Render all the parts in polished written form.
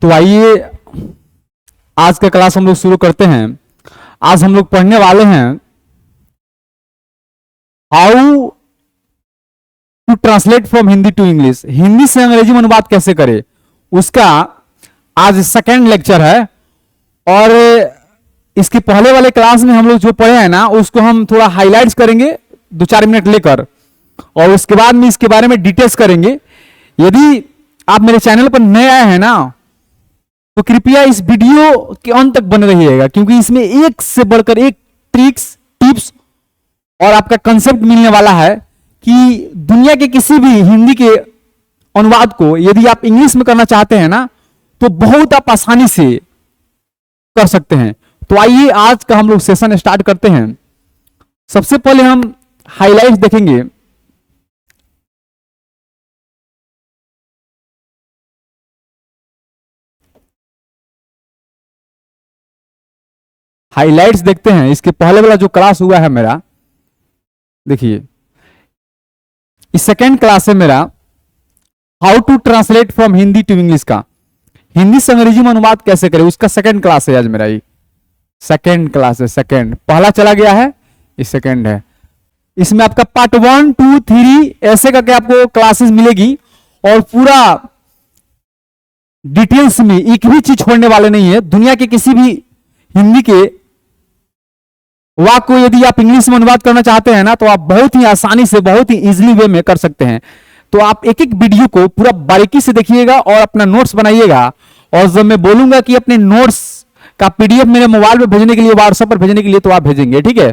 तो आइए आज का क्लास हम लोग शुरू करते हैं। आज हम लोग पढ़ने वाले हैं how to translate from Hindi to English, Hindi से अंग्रेजी में अनुवाद कैसे करें, उसका आज सेकेंड लेक्चर है। और इसके पहले वाले क्लास में हम लोग जो पढ़े हैं ना, उसको हम थोड़ा हाईलाइट्स करेंगे 2-4 मिनट लेकर, और उसके बाद में इसके बारे में डिटेल्स करेंगे। यदि आप मेरे चैनल पर नए आए हैं ना, तो कृपया इस वीडियो के अंत तक बने रहिएगा, क्योंकि इसमें एक से बढ़कर एक ट्रिक्स, टिप्स और आपका कंसेप्ट मिलने वाला है कि दुनिया के किसी भी हिंदी के अनुवाद को यदि आप इंग्लिश में करना चाहते हैं ना, तो बहुत आप आसानी से कर सकते हैं। तो आइए आज का हम लोग सेशन स्टार्ट करते हैं। सबसे पहले हम हाइलाइट्स देखेंगे। हाइलाइट्स देखते हैं। इसके पहले वाला जो क्लास हुआ है मेरा, देखिए इस सेकेंड क्लास है मेरा how to translate from Hindi to English का, हिंदी से अंग्रेजी में अनुवाद कैसे करें, उसका सेकेंड क्लास है आज मेरा। ये सेकेंड क्लास है, सेकेंड, पहला चला गया है, ये सेकेंड है। इसमें आपका पार्ट 1, 2, 3 ऐसे करके आपको क्लासेस मिलेगी, और पूरा डिटेल्स में एक भी चीज छोड़ने वाले नहीं है। दुनिया के किसी भी हिंदी के वाक्य को यदि आप इंग्लिश में अनुवाद करना चाहते हैं ना, तो आप बहुत ही आसानी से, बहुत ही इजीली वे में कर सकते हैं। तो आप एक एक वीडियो को पूरा बारीकी से देखिएगा और अपना नोट्स बनाइएगा। और जब मैं बोलूंगा कि अपने नोट्स का पीडीएफ मेरे मोबाइल पे भेजने के लिए, व्हाट्सएप पर भेजने के लिए, तो आप भेजेंगे, ठीक है?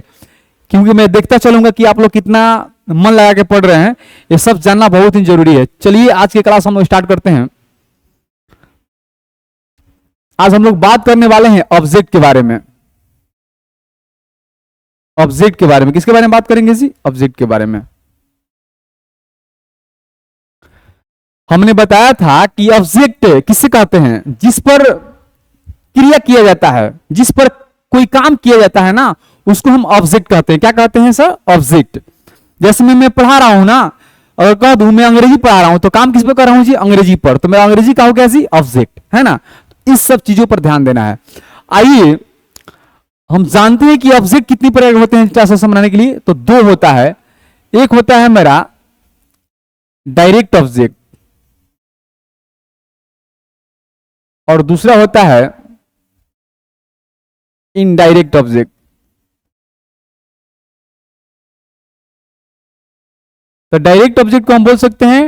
क्योंकि मैं देखता चलूंगा कि आप लोग कितना मन लगा के पढ़ रहे हैं। ये सब जानना बहुत ही जरूरी है। चलिए आज की क्लास हम लोग स्टार्ट करते हैं। आज हम लोग बात करने वाले हैं ऑब्जेक्ट के बारे में। ऑब्जेक्ट के बारे में किसके बारे में बात करेंगे जी? ऑब्जेक्ट के बारे में। हमने बताया था कि ऑब्जेक्ट किससे कहते हैं? जिस पर क्रिया किया जाता है, जिस पर कोई काम किया जाता है ना, उसको हम ऑब्जेक्ट कहते हैं। क्या कहते हैं सर? ऑब्जेक्ट। जैसे मैं पढ़ा रहा हूं ना, अगर कह दूं मैं अंग्रेजी पढ़ा रहा हूं, तो काम किस पर कर रहा हूं जी? अंग्रेजी पर। तो मैं अंग्रेजी का हो गया जी ऑब्जेक्ट, है ना? इस सब चीजों पर ध्यान देना है। आइए हम जानते हैं कि ऑब्जेक्ट कितनी प्रकार के होते हैं क्लासेस समझाने के लिए। तो 2 होता है। एक होता है मेरा डायरेक्ट ऑब्जेक्ट, और दूसरा होता है इनडायरेक्ट ऑब्जेक्ट। तो डायरेक्ट ऑब्जेक्ट को हम बोल सकते हैं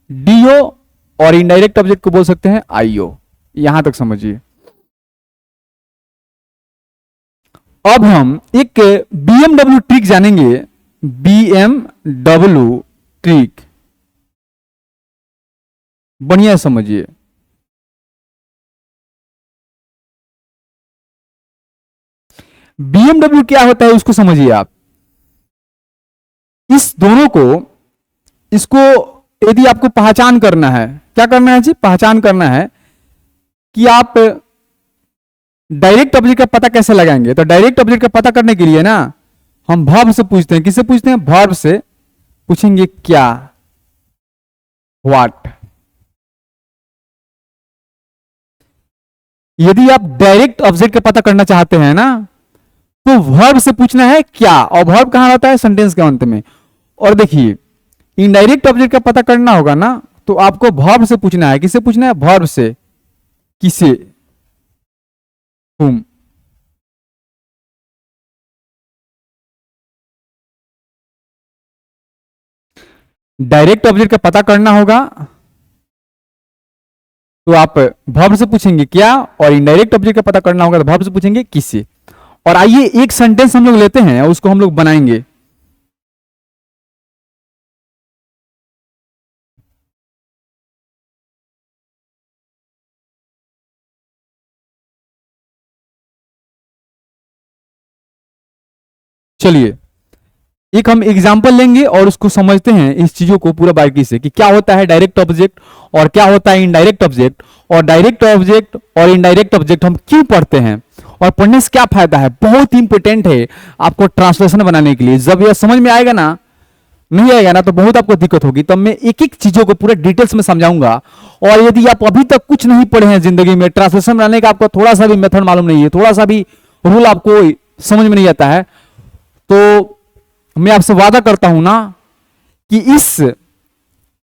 डीओ, और इनडायरेक्ट ऑब्जेक्ट को बोल सकते हैं आईओ। यहां तक समझिए। अब हम एक बीएमडब्ल्यू ट्रिक जानेंगे। बीएमडब्ल्यू ट्रिक, बढ़िया समझिए। बीएमडब्ल्यू क्या होता है उसको समझिए आप। इस दोनों को, इसको यदि आपको पहचान करना है, क्या करना है जी? पहचान करना है कि आप डायरेक्ट ऑब्जेक्ट का पता कैसे लगाएंगे। तो डायरेक्ट ऑब्जेक्ट का पता करने के लिए ना, हम वर्ब से पूछते हैं। किससे पूछते हैं? वर्ब से पूछेंगे क्या, व्हाट। यदि आप डायरेक्ट ऑब्जेक्ट का पता करना चाहते हैं ना, तो वर्ब से पूछना है क्या, और वर्ब कहां होता है? सेंटेंस के अंत में। और देखिए इनडायरेक्ट ऑब्जेक्ट का पता करना होगा ना, तो आपको वर्ब से पूछना है। किससे पूछना है? वर्ब से। किसे? whom। डायरेक्ट ऑब्जेक्ट का पता करना होगा तो आप वर्ब से पूछेंगे क्या, और इनडायरेक्ट ऑब्जेक्ट का पता करना होगा तो वर्ब से पूछेंगे किससे। और आइए एक सेंटेंस हम लोग लेते हैं और उसको हम लोग बनाएंगे। चलिए एक हम एग्जांपल लेंगे और उसको समझते हैं, इस चीजों को पूरा बारीकी से, कि क्या होता है डायरेक्ट ऑब्जेक्ट और क्या होता है इनडायरेक्ट ऑब्जेक्ट, और डायरेक्ट ऑब्जेक्ट और इनडायरेक्ट ऑब्जेक्ट हम क्यों पढ़ते हैं, और पढ़ने से क्या फायदा है। बहुत इंपॉर्टेंट है आपको ट्रांसलेशन बनाने के लिए। जब यह समझ में आएगा ना, नहीं आएगा ना, तो बहुत आपको दिक्कत होगी। तो मैं एक एक चीजों को पूरे डिटेल्स में समझाऊंगा, और यदि आप अभी तक कुछ नहीं पढ़े हैं जिंदगी में, ट्रांसलेशन बनाने का आपको थोड़ा सा भी मेथड मालूम नहीं है, थोड़ा सा भी रूल आपको समझ में नहीं आता है, तो मैं आपसे वादा करता हूं ना कि इस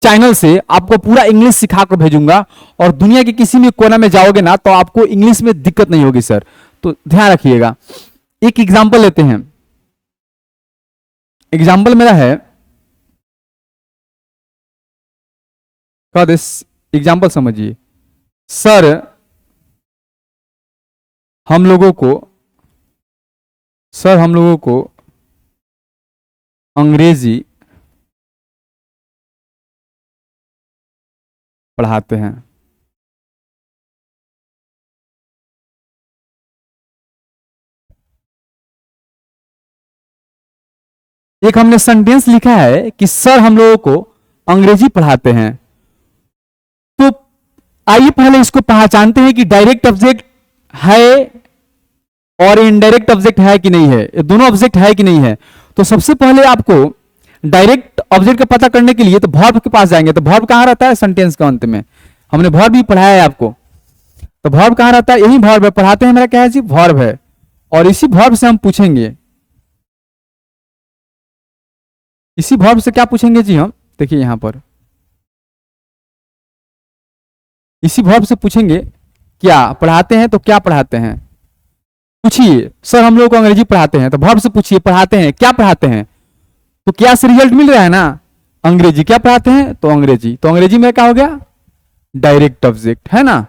चैनल से आपको पूरा इंग्लिश सिखा कर भेजूंगा, और दुनिया के किसी भी कोना में जाओगे ना तो आपको इंग्लिश में दिक्कत नहीं होगी सर, तो ध्यान रखिएगा। एक एग्जांपल लेते हैं, एग्जांपल मेरा है, दिस एग्जांपल समझिए। सर हम लोगों को अंग्रेजी पढ़ाते हैं। एक हमने सेंटेंस लिखा है कि सर हम लोगों को अंग्रेजी पढ़ाते हैं। तो आइए पहले इसको पहचानते हैं कि डायरेक्ट ऑब्जेक्ट है और इनडायरेक्ट ऑब्जेक्ट है कि नहीं है, ये दोनों ऑब्जेक्ट है कि नहीं है। तो सबसे पहले आपको डायरेक्ट ऑब्जेक्ट का पता करने के लिए तो वर्ब के पास जाएंगे। तो वर्ब कहां रहता है? सेंटेंस के अंत में। हमने वर्ब भी पढ़ाया है आपको, तो वर्ब कहां रहता है? यही वर्ब है, पढ़ाते हैं मेरा क्या है जी? वर्ब है। और इसी वर्ब से हम पूछेंगे, इसी वर्ब से क्या पूछेंगे जी हम? देखिए यहां पर इसी वर्ब से पूछेंगे क्या पढ़ाते हैं, तो क्या पढ़ाते हैं? पूछिए सर हम लोग को अंग्रेजी पढ़ाते हैं, तो वर्ब से पूछिए पढ़ाते हैं, क्या पढ़ाते हैं? तो क्या से रिजल्ट मिल रहा है ना, अंग्रेजी। क्या पढ़ाते हैं? तो अंग्रेजी। तो अंग्रेजी में क्या हो गया? डायरेक्ट ऑब्जेक्ट, है ना।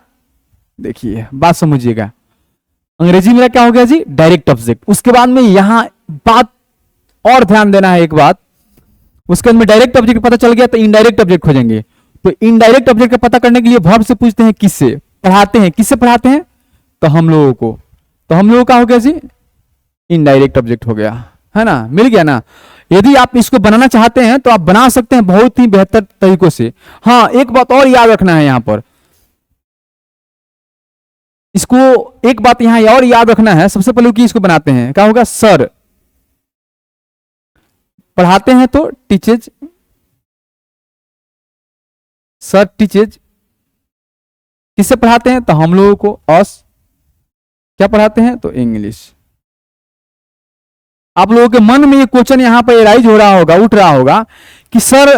देखिए बात समझिएगा, अंग्रेजी में क्या हो गया जी? Direct object. उसके बाद में यहां बात और ध्यान देना है एक बात, उसके बाद में डायरेक्ट ऑब्जेक्ट पता चल गया तो इनडायरेक्ट ऑब्जेक्ट खोजेंगे। तो इनडायरेक्ट ऑब्जेक्ट का पता करने के लिए वर्ब से पूछते हैं किससे? पढ़ाते हैं। किससे पढ़ाते हैं? तो हम लोगों को। तो हम लोगों का हो गया जी इनडायरेक्ट ऑब्जेक्ट हो गया, है ना, मिल गया ना। यदि आप इसको बनाना चाहते हैं तो आप बना सकते हैं बहुत ही बेहतर तरीकों से। हाँ एक बात और याद रखना है यहां पर, इसको एक बात यहां और याद रखना है। सबसे पहले कि इसको बनाते हैं क्या होगा? सर पढ़ाते हैं तो टीचेज, सर टीचेज। किससे पढ़ाते हैं? तो हम लोगों को। अस क्या पढ़ाते हैं? तो इंग्लिश। आप लोगों के मन में ये क्वेश्चन यहां पर एराइज हो रहा होगा, उठ रहा होगा कि सर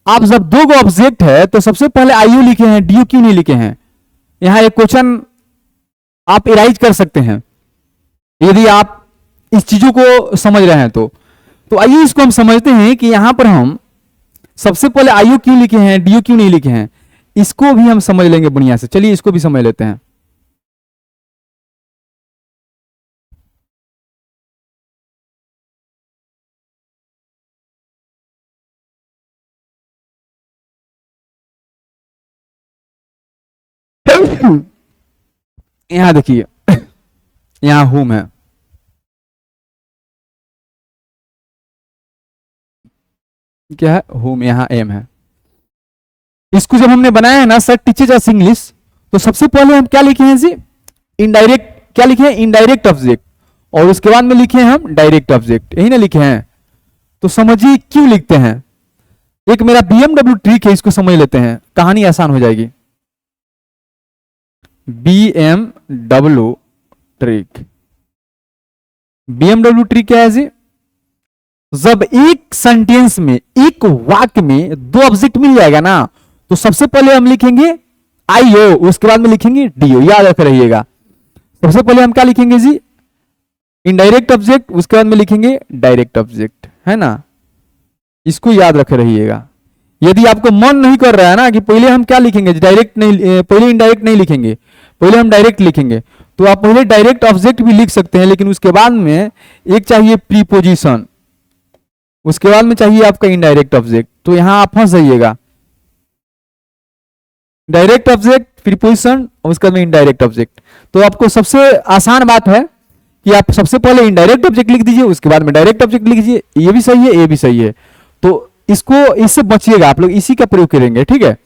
आप जब दो गो ऑब्जेक्ट है तो सबसे पहले आईयू लिखे हैं, डीयू क्यों नहीं लिखे हैं? यहां एक क्वेश्चन आप एराइज कर सकते हैं यदि आप इस चीजों को समझ रहे हैं तो आइए इसको हम समझते हैं कि यहां पर हम सबसे पहले आईयू क्यों लिखे हैं, डीयू क्यों नहीं लिखे हैं, इसको भी हम समझ लेंगे बढ़िया से। चलिए इसको भी समझ लेते हैं। यहां देखिए, यहां होम है, क्या है? होम। यहां एम है। इसको जब हमने बनाया है ना सर टीचर्स अस इंग्लिश, तो सबसे पहले हम क्या लिखे हैं जी? इनडायरेक्ट। क्या लिखे हैं? Indirect object. और उसके बाद में लिखे हैं हम डायरेक्ट ऑब्जेक्ट, यही ना लिखे हैं। तो समझिए क्यों लिखते हैं। एक मेरा बीएमडब्ल्यू ट्रिक है, इसको समझ लेते हैं, कहानी आसान हो जाएगी। बीएमडब्ल्यू ट्रिक, बीएमडब्ल्यू ट्रिक क्या है जी? जब एक सेंटेंस में, एक वाक्य में दो ऑब्जेक्ट मिल जाएगा ना, तो सबसे पहले हम लिखेंगे आईओ, उसके बाद में लिखेंगे डीओ। याद रख रहिएगा, सबसे पहले हम क्या लिखेंगे जी? इनडायरेक्ट ऑब्जेक्ट, उसके बाद में लिखेंगे डायरेक्ट ऑब्जेक्ट, है ना। इसको याद रख रहिएगा। यदि आपको मन नहीं कर रहा है ना कि पहले हम क्या लिखेंगे, डायरेक्ट नहीं, पहले इनडायरेक्ट नहीं लिखेंगे, पहले हम डायरेक्ट लिखेंगे, तो आप पहले डायरेक्ट ऑब्जेक्ट भी लिख सकते हैं, लेकिन उसके बाद में एक चाहिए प्रीपोजिशन, उसके बाद में चाहिए आपका इनडायरेक्ट ऑब्जेक्ट। तो यहां आप फंस जाइएगा, डायरेक्ट ऑब्जेक्ट, प्रीपोजिशन और उसके बाद में इनडायरेक्ट ऑब्जेक्ट। तो आपको सबसे आसान बात है कि आप सबसे पहले इनडायरेक्ट ऑब्जेक्ट लिख दीजिए, उसके बाद में डायरेक्ट ऑब्जेक्ट लिख दीजिए। ये भी सही है, ये भी सही है। तो इसको, इससे बचिएगा आप लोग, इसी का प्रयोग करेंगे, ठीक है।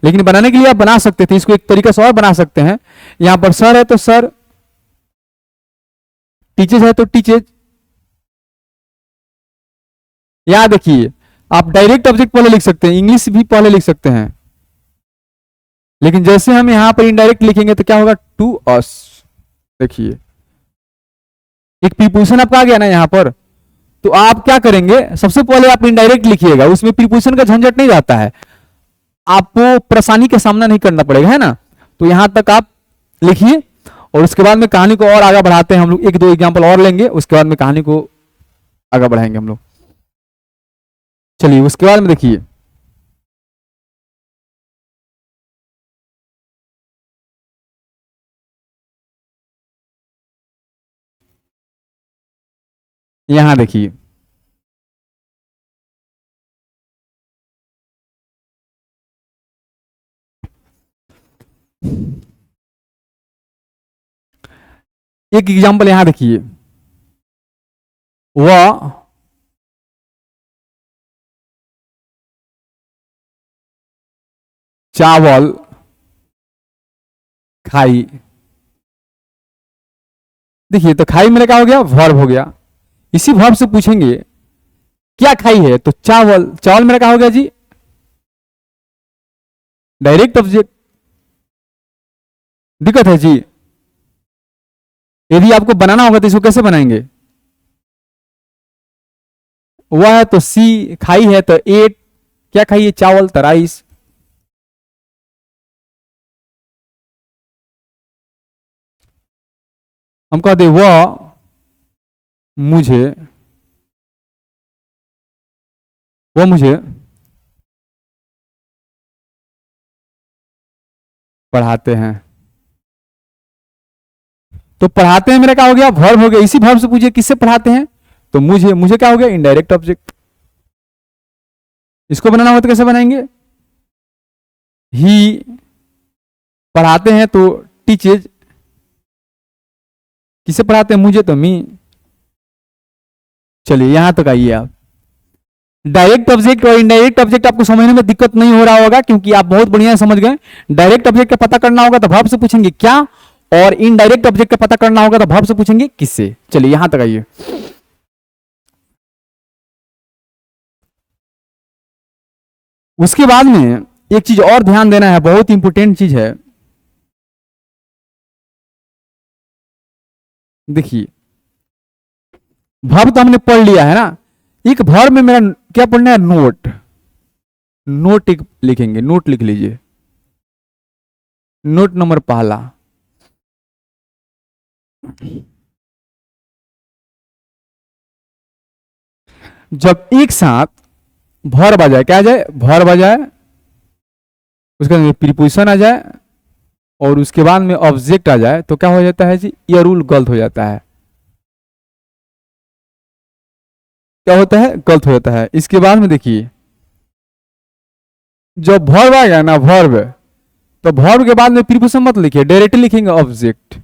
लेकिन बनाने के लिए आप बना सकते थे, इसको एक तरीका से और बना सकते हैं। यहां पर सर है तो सर, टीचर्स है तो टीचर्स। यहां देखिए आप डायरेक्ट ऑब्जेक्ट पहले लिख सकते हैं, इंग्लिश भी पहले लिख सकते हैं, लेकिन जैसे हम यहां पर इनडायरेक्ट लिखेंगे तो क्या होगा, टू अस। देखिए एक प्रीपोजिशन आपका आ गया ना यहां पर, तो आप क्या करेंगे, सबसे पहले आप इनडायरेक्ट लिखिएगा, उसमें प्रीपोजिशन का झंझट नहीं रहता है, आपको परेशानी का सामना नहीं करना पड़ेगा, है ना। तो यहां तक आप लिखिए, और उसके बाद में कहानी को और आगे बढ़ाते हैं हम लोग, एक दो एग्जाम्पल और लेंगे, उसके बाद में कहानी को आगे बढ़ाएंगे हम लोग। चलिए उसके बाद में देखिए, यहां देखिए, एक एग्जाम्पल यहां देखिए, वह चावल खाई। देखिए तो खाई मेरा क्या हो गया, वर्ब हो गया। इसी वर्ब से पूछेंगे क्या खाई है, तो चावल, चावल मेरा क्या हो गया जी, डायरेक्ट ऑब्जेक्ट। दिक्कत है जी, यदि आपको बनाना होगा तो इसको कैसे बनाएंगे, वह है तो सी, खाई है तो एट, क्या खाई है, चावल, तो राइस। हम कहते वह मुझे, वो मुझे पढ़ाते हैं। तो पढ़ाते हैं मेरा क्या हो गया, वर्ब हो गया। इसी वर्ब से पूछिए किससे पढ़ाते हैं, तो मुझे, मुझे क्या हो गया, इनडायरेक्ट ऑब्जेक्ट। इसको बनाना हो तो कैसे बनाएंगे, ही पढ़ाते हैं तो टीचेज, किसे पढ़ाते हैं, मुझे, तो मी। चलिए यहां तक आइए आप। डायरेक्ट ऑब्जेक्ट और इनडायरेक्ट ऑब्जेक्ट आपको समझने में दिक्कत नहीं हो रहा होगा, क्योंकि आप बहुत बढ़िया समझ गए। डायरेक्ट ऑब्जेक्ट का पता करना होगा तो वर्ब से पूछेंगे क्या, और इनडायरेक्ट ऑब्जेक्ट का पता करना होगा तो वर्ब से पूछेंगे किससे। चलिए यहां तक आइए। उसके बाद में एक चीज और ध्यान देना है, बहुत इंपॉर्टेंट चीज है। देखिए वर्ब तो हमने पढ़ लिया है ना, एक वर्ब में मेरा क्या पढ़ना है, नोट। नोट एक लिखेंगे, नोट लिख लीजिए, नोट नंबर पहला। जब एक साथ वर्ब आ जाए, क्या आ जाए, वर्ब आ जाए, उसके बाद प्रीपोजिशन आ जाए, और उसके बाद में ऑब्जेक्ट आ जाए, तो क्या हो जाता है जी, ये रूल गलत हो जाता है। क्या होता है, गलत हो जाता है। इसके बाद में देखिए, जब वर्ब आ गया ना, वर्ब, तो वर्ब के बाद में प्रीपोजिशन मत लिखिए, डायरेक्टली लिखेंगे ऑब्जेक्ट,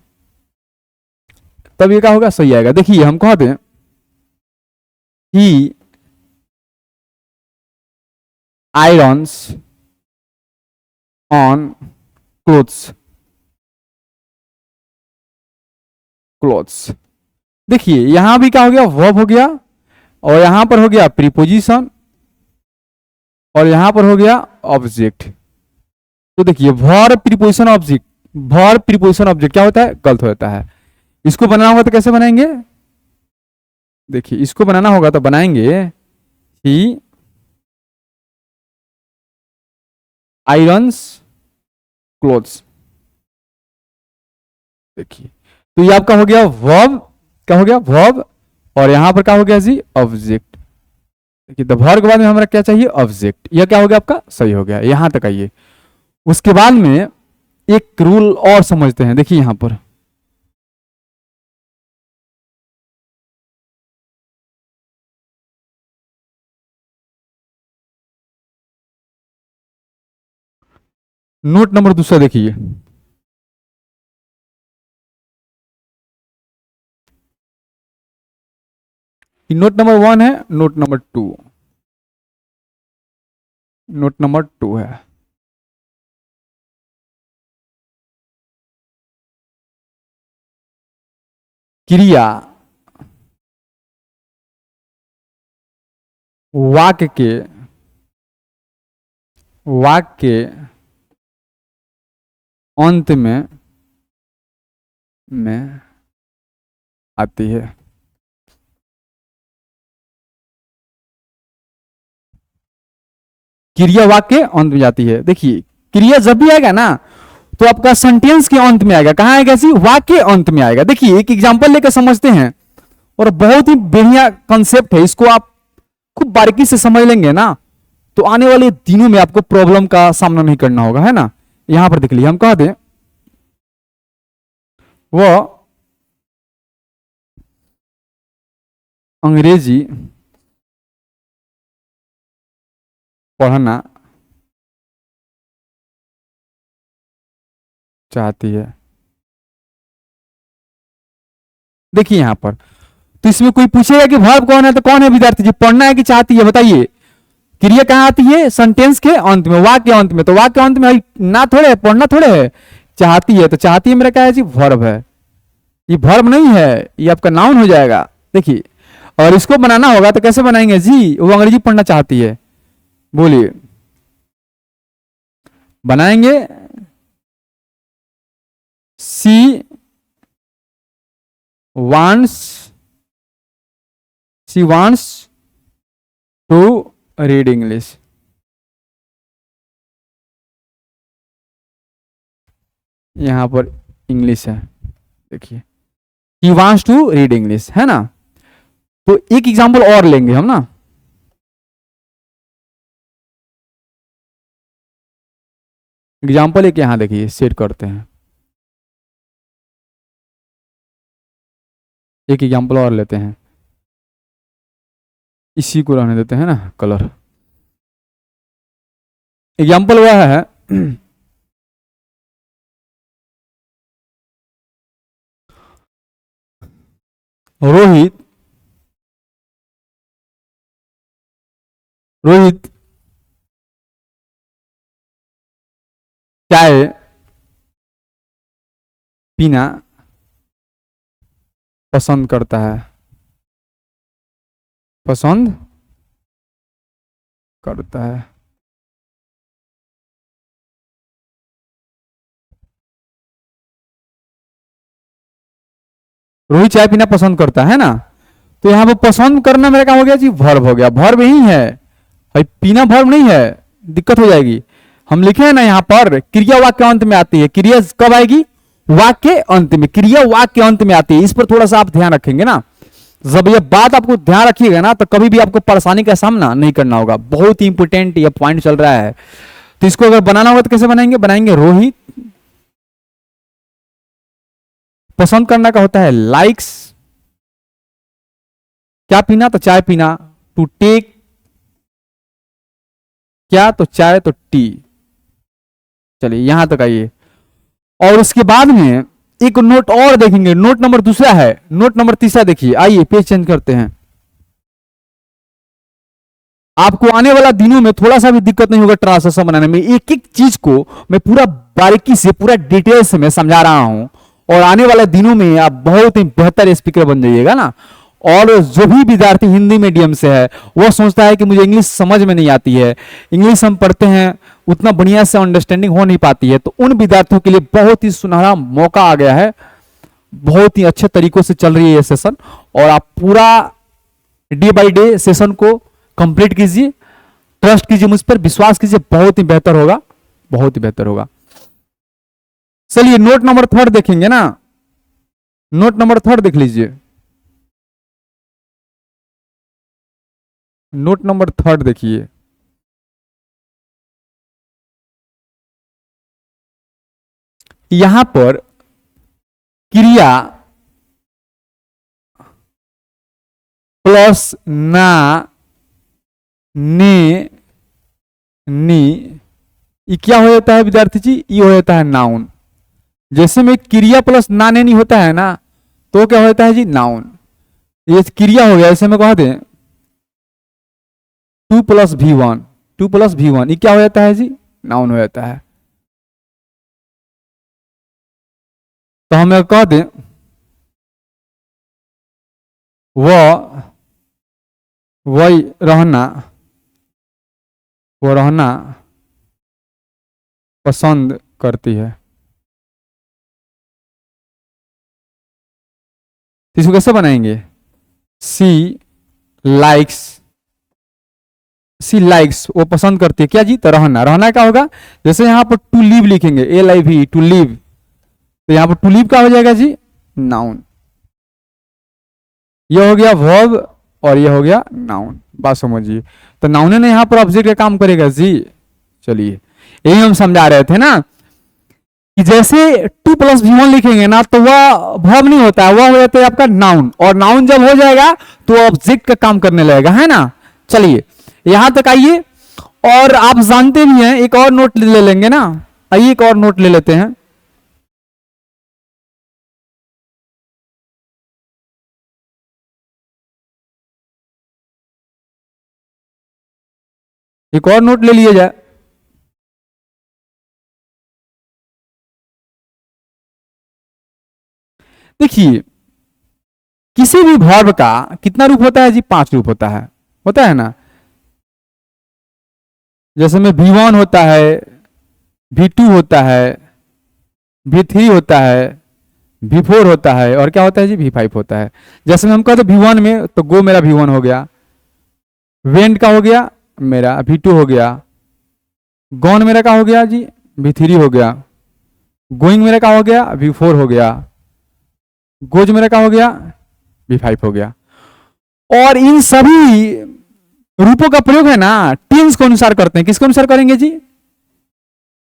तब ये क्या होगा, सही आएगा। देखिए हम कहते हैं ही आयरन्स ऑन क्लोथ्स, क्लोथ्स। देखिए यहां भी क्या हो गया, वर्ब हो गया, और यहां पर हो गया प्रीपोजिशन, और यहां पर हो गया ऑब्जेक्ट। तो देखिए verb preposition object, verb preposition object क्या होता है, गलत हो जाता है। इसको बनाना होगा तो कैसे बनाएंगे, देखिए इसको बनाना होगा तो बनाएंगे ही आयरन्स क्लोथ्स। देखिए तो ये आपका हो गया वर्ब, क्या हो गया, वर्ब, और यहां पर क्या हो गया जी, ऑब्जेक्ट। देखिए द वर्ब के बाद में हमारा क्या चाहिए, ऑब्जेक्ट। यह क्या हो गया आपका, सही हो गया। यहां तक आइए। उसके बाद में एक रूल और समझते हैं। देखिए यहां पर नोट नंबर दूसरा देखिए, नोट नंबर वन है, note number two, note number two है। क्रिया वाक्य के, वाक्य अंत में आती है। क्रिया वाक्य अंत में जाती है। देखिए क्रिया जब भी आएगा ना तो आपका सेंटेंस के अंत में आएगा। कहां आएगा जी? वाक्य अंत में आएगा। देखिए एक एग्जांपल लेकर समझते हैं, और बहुत ही बढ़िया कंसेप्ट है, इसको आप खूब बारीकी से समझ लेंगे ना तो आने वाले दिनों में आपको प्रॉब्लम का सामना नहीं करना होगा, है ना। यहां पर देख लीजिए, हम कह दें वो अंग्रेजी पढ़ना चाहती है। देखिए यहां पर तो इसमें कोई पूछेगा कि वर्ब कौन है, तो कौन है विद्यार्थी जी? पढ़ना है कि चाहती है? बताइए। क्रिया कहां आती है? सेंटेंस के अंत में, वाक्य अंत में। तो वाक्य अंत में ना थोड़े है, पढ़ना थोड़े है, चाहती है। तो चाहती है मेरा क्या है जी? वर्ब है। ये वर्ब नहीं है, ये आपका नाउन हो जाएगा। देखिए और इसको बनाना होगा तो कैसे बनाएंगे जी? वो अंग्रेजी पढ़ना चाहती है, बोलिए बनाएंगे। She wants she wants to read English. यहां पर इंग्लिश है, देखिए he wants to read English, है ना। तो एक एग्जांपल और लेंगे हम ना। एग्जांपल एक यहां देखिए सेट करते हैं, एक एग्जांपल और लेते हैं, इसी को रहने देते हैं ना कलर। एग्जांपल वह है रोहित रोहित चाय पीना पसंद करता है, पसंद करता है। रोहित चाय पीना पसंद करता है ना। तो यहां पर पसंद करना मेरा क्या हो गया जी? वर्ब हो गया। वर्ब यही है भाई, पीना वर्ब नहीं है, दिक्कत हो जाएगी। हम लिखे हैं ना यहाँ पर क्रिया वाक्य अंत में आती है। क्रिया कब आएगी? वाक्य अंत में। क्रिया वाक्य अंत में आती है, इस पर थोड़ा सा आप ध्यान रखेंगे ना। जब ये बात आपको ध्यान रखिएगा ना तो कभी भी आपको परेशानी का सामना नहीं करना होगा। बहुत ही इंपोर्टेंट ये पॉइंट चल रहा है। तो इसको अगर बनाना होगा तो कैसे बनाएंगे? बनाएंगे रोहित पसंद करना का होता है लाइक्स, क्या पीना? तो चाय पीना। टू टेक क्या? तो चाय, तो टी। चलिए यहां तक आइए, और उसके बाद में एक नोट और देखेंगे। नोट नंबर दूसरा है, नोट नंबर तीसरा देखिए। आइए पेज चेंज करते हैं। आपको आने वाला दिनों में थोड़ा सा भी दिक्कत नहीं होगा ट्रांसलेशन बनाने में। एक एक चीज को मैं पूरा बारीकी से, पूरा डिटेल से मैं समझा रहा हूं, और आने वाले दिनों में आप बहुत ही बेहतर स्पीकर बन जाइएगा ना। और जो भी विद्यार्थी हिंदी मीडियम से है वो सोचता है कि मुझे इंग्लिश समझ में नहीं आती है, इंग्लिश हम पढ़ते हैं उतना बढ़िया से अंडरस्टैंडिंग हो नहीं पाती है, तो उन विद्यार्थियों के लिए बहुत ही सुनहरा मौका आ गया है। बहुत ही अच्छे तरीकों से चल रही है ये सेशन, और आप पूरा डे बाय डे सेशन को कंप्लीट कीजिए। ट्रस्ट कीजिए मुझ पर, विश्वास कीजिए, बहुत ही बेहतर होगा, बहुत ही बेहतर होगा। चलिए नोट नंबर थर्ड देखेंगे ना। नोट नंबर थर्ड देख लीजिए। नोट नंबर थर्ड देखिए। यहां पर क्रिया प्लस ना, ने, नी, ये क्या हो जाता है विद्यार्थी जी? ये हो जाता है नाउन। जैसे में क्रिया प्लस ना, ने, नी होता है ना, तो क्या होता है जी? नाउन। ये क्रिया हो गया। ऐसे में कह दें 2+V1, 2+V1, ये क्या हो जाता है जी? नाउन हो जाता है। तो हमें कह दें वह वही रहना, वो रहना पसंद करती है। तो इसको कैसे बनाएंगे? सी लाइक्स, सी लाइक्स वो पसंद करती है क्या जी? तो रहना, रहना क्या होगा? जैसे यहां पर टू लिव लिखेंगे, LIV, टू लिव, तो यहां पर टू लिव क्या हो जाएगा जी? नाउन। ये हो गया वर्ब और ये हो गया नाउन। बात समझिए, तो नाउन ने यहां पर ऑब्जेक्ट का काम करेगा जी। चलिए, यही हम समझा रहे थे ना कि जैसे 2+V1 लिखेंगे ना तो वह वर्ब नहीं होता है, वह हो जाता है आपका नाउन, और नाउन जब हो जाएगा तो ऑब्जेक्ट का काम करने लगेगा, है ना। चलिए यहां तक आइए, और आप जानते भी हैं, एक और नोट ले लेंगे ना। आइए एक और नोट ले लेते हैं। एक और नोट ले लिया जाए। देखिए, किसी भी वर्ब का कितना रूप होता है जी? 5 रूप होता है ना। जैसे में V1 होता है, V2 होता है, V3 होता है, V4 होता है, और क्या होता है जी? V5 होता है। जैसे में हम कहते V1 में, तो गो मेरा V1 हो गया, वेंट का हो गया मेरा V2 हो गया, गॉन मेरा का हो गया जी? V3 हो गया, गोइंग मेरा का हो गया? V4 हो गया, गोज मेरा का हो गया? V5 हो गया। और इन सभी रूपों का प्रयोग है ना टेंस के अनुसार करते हैं। किसके अनुसार करेंगे जी?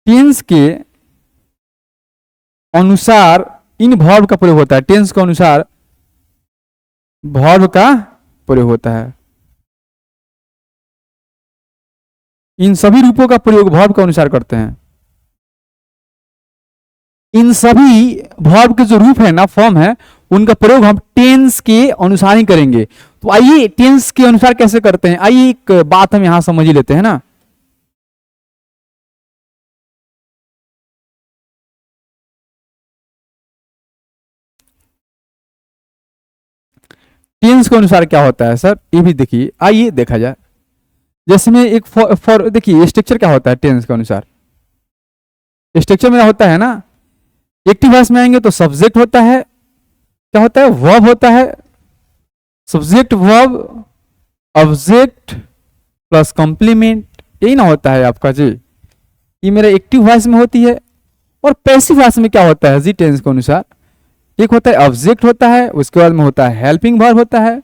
टेंस के अनुसार इन वर्ब का प्रयोग होता है, टेंस के अनुसार वर्ब का प्रयोग होता है। इन सभी रूपों का प्रयोग वर्ब के अनुसार करते हैं। इन सभी वर्ब के जो रूप है ना, फॉर्म है, उनका प्रयोग हम टेंस के अनुसार ही करेंगे। तो आइए टेंस के अनुसार कैसे करते हैं, आइए एक बात हम यहां समझ ही लेते हैं ना। टेंस के अनुसार क्या होता है सर, ये भी देखिए, आइए देखा जाए। जैसे में एक फॉर देखिए, स्ट्रक्चर क्या होता है टेंस के अनुसार? स्ट्रक्चर मेरा होता है ना, एक्टिव वॉइस में आएंगे तो सब्जेक्ट होता है, क्या होता है? वर्ब होता है, subject verb object plus complement, यही ना होता है आपका जी। ये मेरा एक्टिव वॉइस में होती है। और पैसिव वॉइस में क्या होता है जी टेंस के अनुसार? एक होता है ऑब्जेक्ट होता है, उसके बाद में होता है हेल्पिंग वर्ब होता है,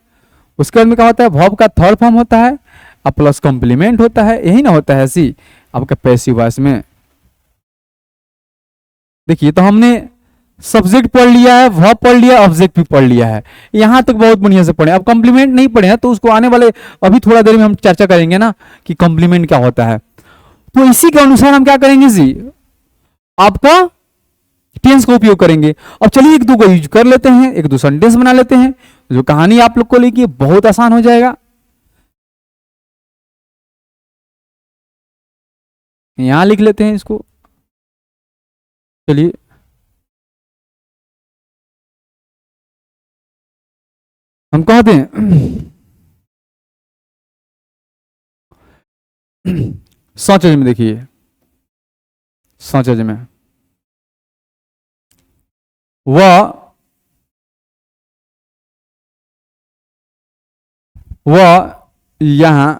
उसके बाद में क्या होता है? वर्ब का थर्ड फॉर्म होता है, अब प्लस कॉम्प्लीमेंट होता है, यही ना होता है जी आपका पैसिव वॉइस में। देखिए, तो हमने सब्जेक्ट पढ़ लिया है, वर्ब पढ़ लिया, ऑब्जेक्ट भी पढ़ लिया है, यहां तक बहुत बढ़िया से पढ़े। अब कॉम्प्लीमेंट नहीं पढ़े हैं तो उसको आने वाले अभी थोड़ा देर में हम चर्चा करेंगे ना कि कॉम्प्लीमेंट क्या होता है। तो इसी के अनुसार हम क्या करेंगे जी? आपका टेंस का उपयोग करेंगे। अब चलिए एक दो को यूज कर लेते हैं, एक दो सेंटेंस बना लेते हैं, जो कहानी आप लोग को लेगी बहुत आसान हो जाएगा। यहां लिख लेते हैं इसको। चलिए, हम कहते हैं सोचज में, देखिए सोचज में वह यहां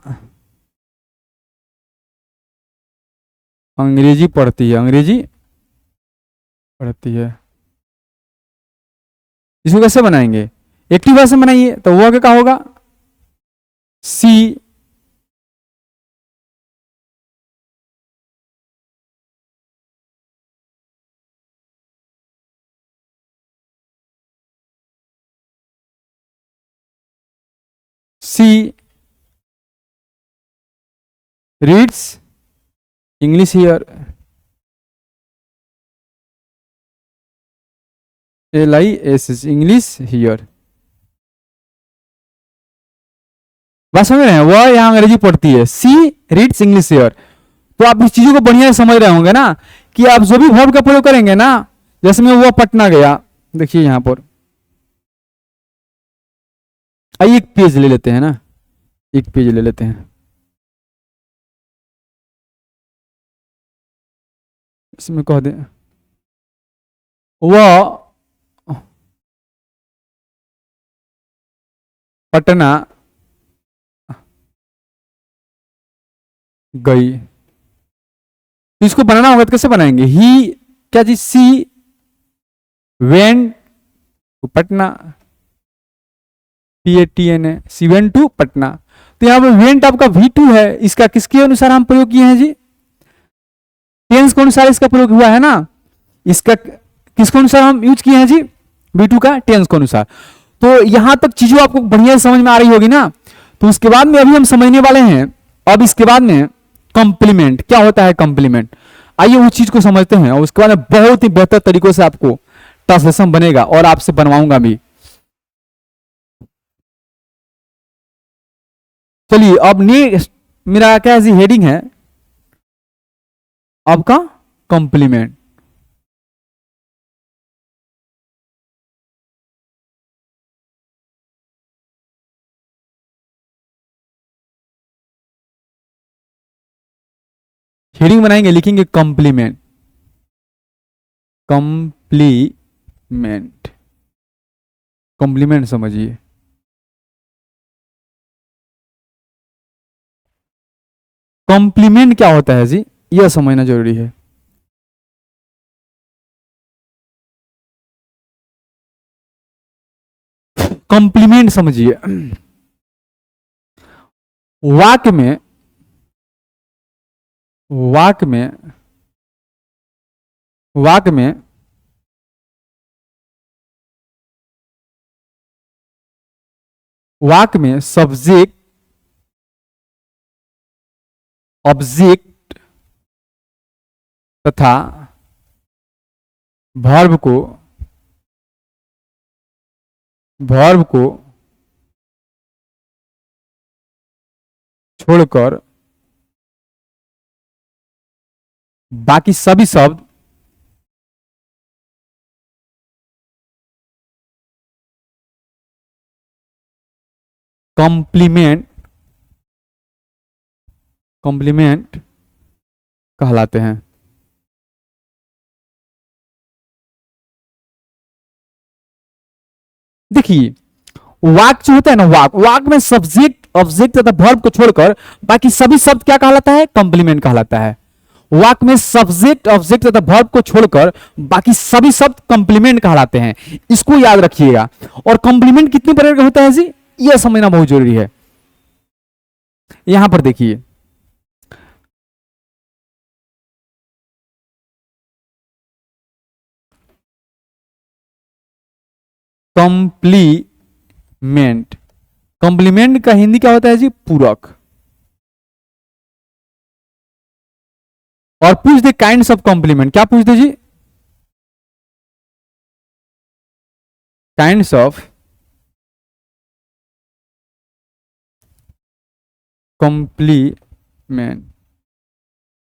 अंग्रेजी पढ़ती है, अंग्रेजी पढ़ती है। इसको कैसे बनाएंगे? एक्टिव वॉइस में बनाइए, तो वह क्या होगा? She she reads English here, LIS English here. बात समझ रहे हैं? वह यहाँ अंग्रेजी पढ़ती है, सी रीड्स इंग्लिश हियर। तो आप इस चीजों को बढ़िया से समझ रहे होंगे ना कि आप जो भी वर्ब का प्रयोग करेंगे ना, जैसे में वह पटना गया, देखिए यहां पर। आइए एक पेज ले लेते हैं ना, एक पेज ले लेते हैं, इसमें कह दें वह पटना गई। तो इसको बनाना होगा तो कैसे बनाएंगे? ही क्या जी? She went to Patna, PATN, she went to Patna. तो यहां पर वेंट आपका V2 है, इसका किसके अनुसार हम प्रयोग किए हैं जी? टेंस के अनुसार इसका प्रयोग हुआ है ना। इसका किसके अनुसार हम यूज किए हैं जी? V2 का टेंस के अनुसार। तो यहां तक चीजों आपको बढ़िया समझ में आ रही होगी ना। तो उसके बाद में अभी हम समझने वाले हैं, अब इसके बाद में कॉम्प्लीमेंट क्या होता है। कॉम्प्लीमेंट, आइए उस चीज को समझते हैं और उसके बाद में बहुत ही बेहतर तरीकों से आपको ट्रांसलेशन बनेगा और आपसे बनवाऊंगा भी। चलिए अब नेक्स्ट मेरा क्या है जी? हेडिंग है आपका कॉम्प्लीमेंट। हेडिंग बनाएंगे, लिखेंगे कॉम्प्लीमेंट। कॉम्प्लीमेंट, कॉम्प्लीमेंट समझिए। कॉम्प्लीमेंट क्या होता है जी? यह समझना जरूरी है। कॉम्प्लीमेंट समझिए। वाक्य में, वाक्य में, वाक्य में वाक्य में सब्जेक्ट, ऑब्जेक्ट तथा वर्ब को छोड़कर बाकी सभी शब्द कॉम्प्लीमेंट कहलाते हैं। देखिए वाक्य जो होता है ना, वाक्य में सब्जेक्ट, ऑब्जेक्ट तथा वर्ब को छोड़कर बाकी सभी शब्द क्या कहलाता है? कॉम्प्लीमेंट कहलाता है। वाक्य में सब्जेक्ट, ऑब्जेक्ट तथा वर्ब को छोड़कर बाकी सभी शब्द कॉम्प्लीमेंट कहलाते हैं। इसको याद रखिएगा। और कॉम्प्लीमेंट कितने प्रकार का होता है जी? यह समझना बहुत जरूरी है। यहां पर देखिए, कॉम्प्लीमेंट, कॉम्प्लीमेंट का हिंदी क्या होता है जी? पूरक। और पूछ दे काइंड्स ऑफ कॉम्प्लीमेंट, क्या पूछ दे जी? Kinds of complement,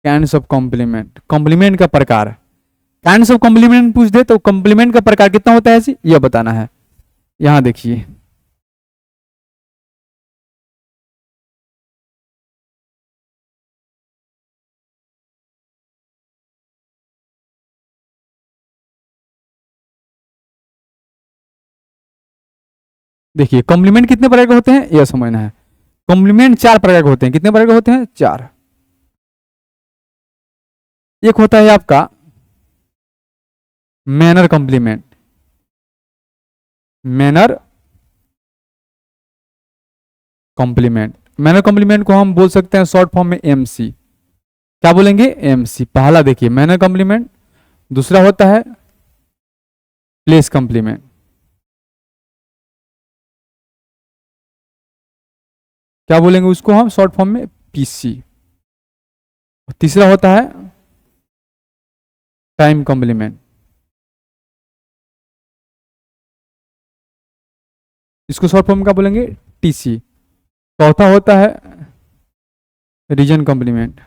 kinds of complement, complement का प्रकार। काइंड्स ऑफ कॉम्प्लीमेंट पूछ दे तो कॉम्प्लीमेंट का प्रकार कितना होता है जी? यह बताना है। यहां देखिए, देखिए कॉम्प्लीमेंट कितने प्रकार के होते हैं यह समझना है। कॉम्प्लीमेंट चार प्रकार के होते हैं। कितने प्रकार के होते हैं? चार। एक होता है आपका manner complement, manner complement. Manner complement को हम बोल सकते हैं शॉर्ट फॉर्म में MC। क्या बोलेंगे? MC। पहला देखिए मैनर कॉम्प्लीमेंट। दूसरा होता है प्लेस कॉम्प्लीमेंट। क्या बोलेंगे उसको हम शॉर्ट फॉर्म में? PC। तीसरा होता है टाइम कॉम्प्लीमेंट। इसको शॉर्ट फॉर्म क्या बोलेंगे? TC। चौथा होता है रीजन कॉम्प्लीमेंट।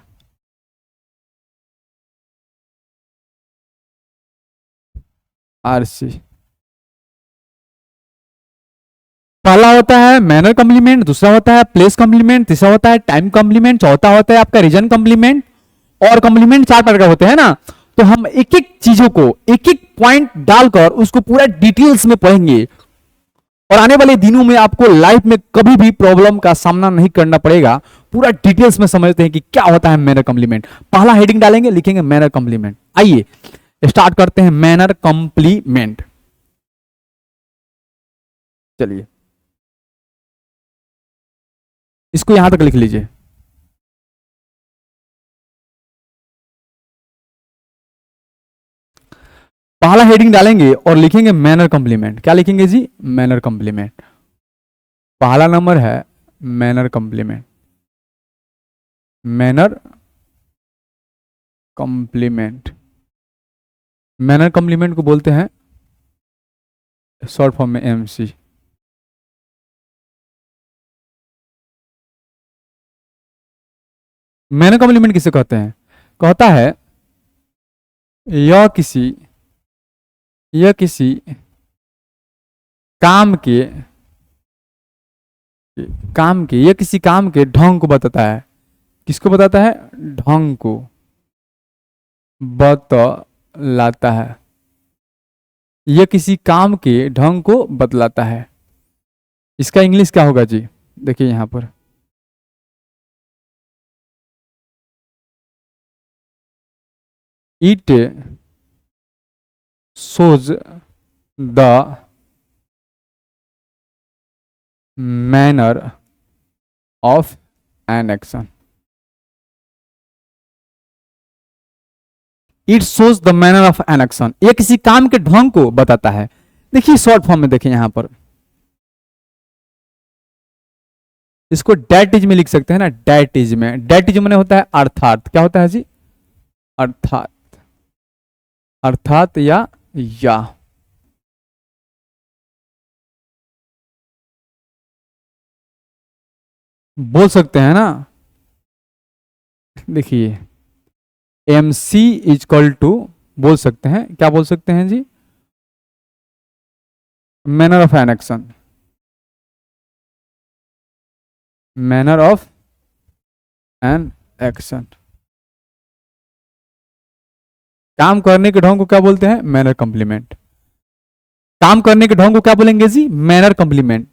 RC। पहला होता है मैनर कॉम्प्लीमेंट, दूसरा होता है प्लेस कॉम्प्लीमेंट, तीसरा होता है टाइम कॉम्प्लीमेंट, चौथा होता है आपका रीजन कॉम्प्लीमेंट। और कॉम्प्लीमेंट चार प्रकार के होते हैं ना। तो हम एक एक चीजों को एक एक पॉइंट डालकर उसको पूरा डिटेल्स में पढ़ेंगे। और आने वाले दिनों में आपको लाइफ में कभी भी प्रॉब्लम का सामना नहीं करना पड़ेगा। पूरा डिटेल्स में समझते हैं कि क्या होता है मैनर कॉम्प्लीमेंट। पहला हेडिंग डालेंगे, लिखेंगे मैनर कॉम्प्लीमेंट। आइए स्टार्ट करते हैं मैनर कॉम्प्लीमेंट। चलिए इसको यहां तक लिख लीजिए। पहला हेडिंग डालेंगे और लिखेंगे मैनर कॉम्प्लीमेंट। क्या लिखेंगे जी? Manner complement. पहला नंबर है manner complement. Manner complement, manner complement को बोलते हैं शॉर्ट फॉर्म में एमसी। मैनर कॉम्प्लीमेंट किसे कहते हैं? कहता है यह किसी काम के यह किसी काम के ढंग को बताता है। किसको बताता है? ढंग को बतलाता है। यह किसी काम के ढंग को बतलाता है। इसका इंग्लिश क्या होगा जी? देखिए यहां पर it shows the manner of an action. It shows the manner of an action. ये किसी काम के ढंग को बताता है। देखिए शॉर्ट फॉर्म में देखिए यहां पर, इसको डेट इज में लिख सकते हैं ना। डेट इज में, डेट इज में होता है अर्थात। क्या होता है जी? अर्थात, अर्थात या बोल सकते हैं ना। देखिए एम सी इजक्वल टू, बोल सकते हैं, क्या बोल सकते हैं जी? Manner of an action. Manner of an action, काम करने के ढंग को क्या बोलते हैं? Manner complement. काम करने के ढंग को क्या बोलेंगे जी? Manner complement.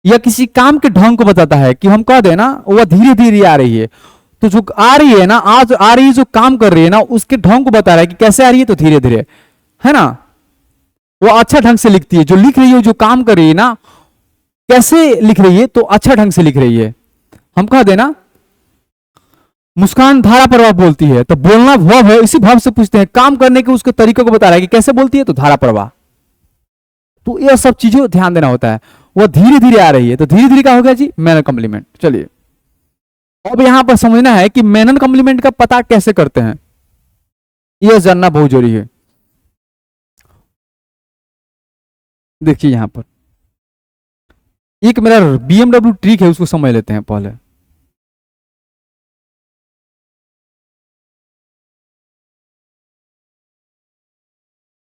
यह किसी काम के ढंग को बताता है कि हम कह देना वह धीरे धीरे आ रही है, तो जो आ रही है ना, आज आ रही है, जो काम कर रही है ना, उसके ढंग को बता रहा है कि कैसे आ रही है, तो धीरे धीरे, है ना। वो अच्छा ढंग से लिखती है, जो लिख रही है, जो काम कर रही है ना, कैसे लिख रही है, तो अच्छा ढंग से लिख रही है। हम कह देना मुस्कान धारा प्रवाह बोलती है, तो बोलना भाव है, इसी भाव से पूछते हैं काम करने के उसके तरीके को बता रहा है कि कैसे बोलती है, तो धारा प्रवाह। तो यह सब चीजों ध्यान देना होता है। वह धीरे धीरे आ रही है, तो धीरे धीरे क्या हो गया जी? Manner complement. चलिए अब यहां पर समझना है कि मैनर कॉम्प्लीमेंट का पता कैसे करते हैं, यह जानना बहुत जरूरी है। देखिए यहां पर एक मेरा बीएमडब्ल्यू ट्रिक है, उसको समझ लेते हैं पहले।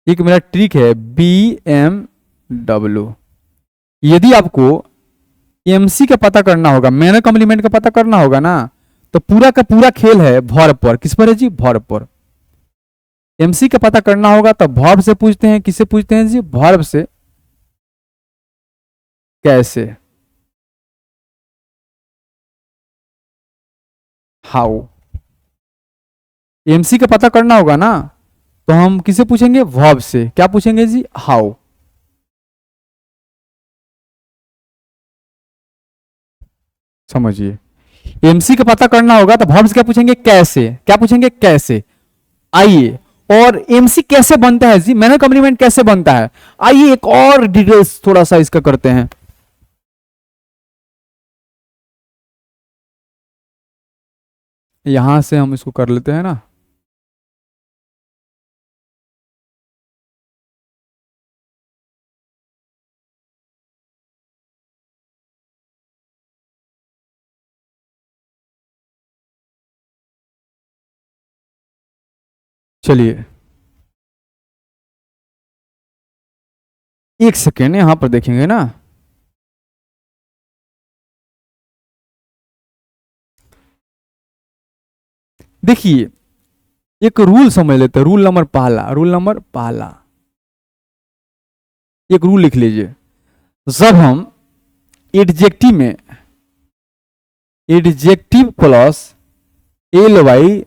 एक मेरा ट्रिक है बीएमडब्ल्यू। यदि आपको एमसी का पता करना होगा, मैनर कॉम्प्लीमेंट का पता करना होगा ना, तो पूरा का पूरा खेल है वर्ब पर। किस पर है जी? वर्ब पर। एमसी का पता करना होगा तो वर्ब से पूछते हैं। किससे पूछते हैं जी? वर्ब से। कैसे? हाउ। एमसी का पता करना होगा ना, तो हम किसे पूछेंगे? वर्ब से। क्या पूछेंगे जी? हाउ। समझिए, एमसी का पता करना होगा तो वर्ब से क्या पूछेंगे? कैसे। क्या पूछेंगे? कैसे। आइए, और एमसी कैसे बनता है जी? मैनर कॉम्प्लीमेंट कैसे बनता है? आइए एक और डिटेल्स थोड़ा सा इसका करते हैं। यहां से हम इसको कर लेते हैं ना। चलिए एक सेकेंड यहां पर देखेंगे ना। देखिए एक रूल समझ लेते हैं। रूल नंबर पहला, रूल नंबर पहला, एक रूल लिख लीजिए। जब हम एडजेक्टिव में adjective plus L Y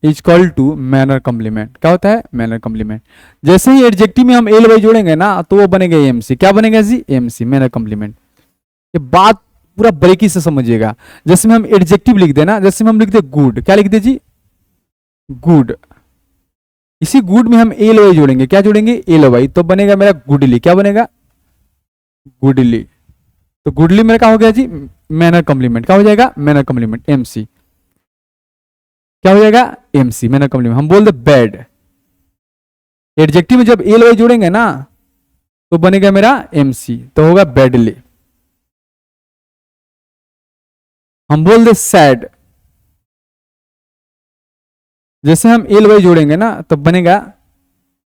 is equal to manner complement, क्या होता है मैनर कॉम्प्लीमेंट। जैसे ही एडजेक्टिव में हम एल वाई जोड़ेंगे ना तो वो बनेगा एमसी, क्या बनेगा जी एमसी, मैनर कॉम्प्लीमेंट। ये बात पूरा बारीकी से समझिएगा। जैसे में हम एडजेक्टिव लिख देना, जैसे में हम लिख दे गुड, क्या लिख दे जी गुड, इसी गुड में हम एल वाई जोड़ेंगे, क्या जोड़ेंगे एल वाई, तो बनेगा मेरा गुडली, क्या बनेगा गुडली। तो गुडली मेरा क्या हो गया जी मैनर कॉम्प्लीमेंट, क्या हो जाएगा मैनर कॉम्प्लीमेंट एमसी, क्या हो जाएगा एमसी मैनर कॉम्प्लीमेंट। हम बोल दे बैड, एडजेक्टिव में जब एल वाई जोड़ेंगे ना तो बनेगा मेरा एमसी, तो होगा बैडली। हम बोल दे सैड, जैसे हम एल वाई जोड़ेंगे ना तो बनेगा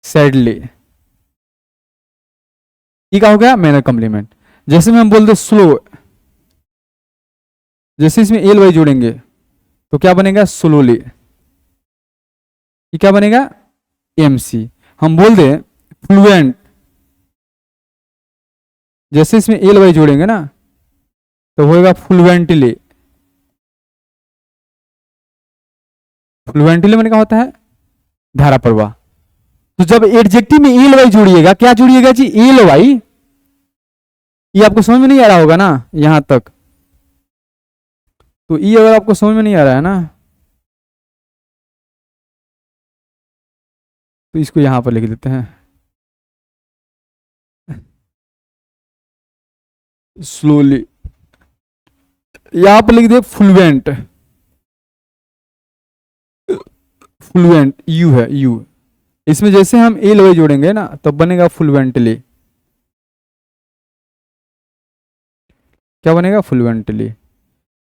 सैडली, ये क्या हो गया मैनर कॉम्प्लीमेंट। जैसे में हम बोल दे स्लो, जैसे इसमें एल वाई जोड़ेंगे तो क्या बनेगा स्लोली, ये क्या बनेगा एमसी। हम बोल दे फ्लुएंट, जैसे इसमें एल वाई जोड़ेंगे ना तो होएगा फ्लुएंटली, फ्लुएंटली मैंने क्या होता है धारा प्रवाह। तो जब एडजेक्टिव में एल वाई जोड़िएगा, क्या जोड़िएगा जी एल वाई, ये आपको समझ में नहीं आ रहा होगा ना यहां तक, तो ये अगर आपको समझ में नहीं आ रहा है ना तो इसको यहां पर लिख देते हैं स्लोली, यहां पर लिख दे फ्लुएंट, फ्लुएंट यू है यू, इसमें जैसे हम एल वाई जोड़ेंगे ना तो बनेगा फ्लुएंटली, क्या बनेगा फ्लुएंटली,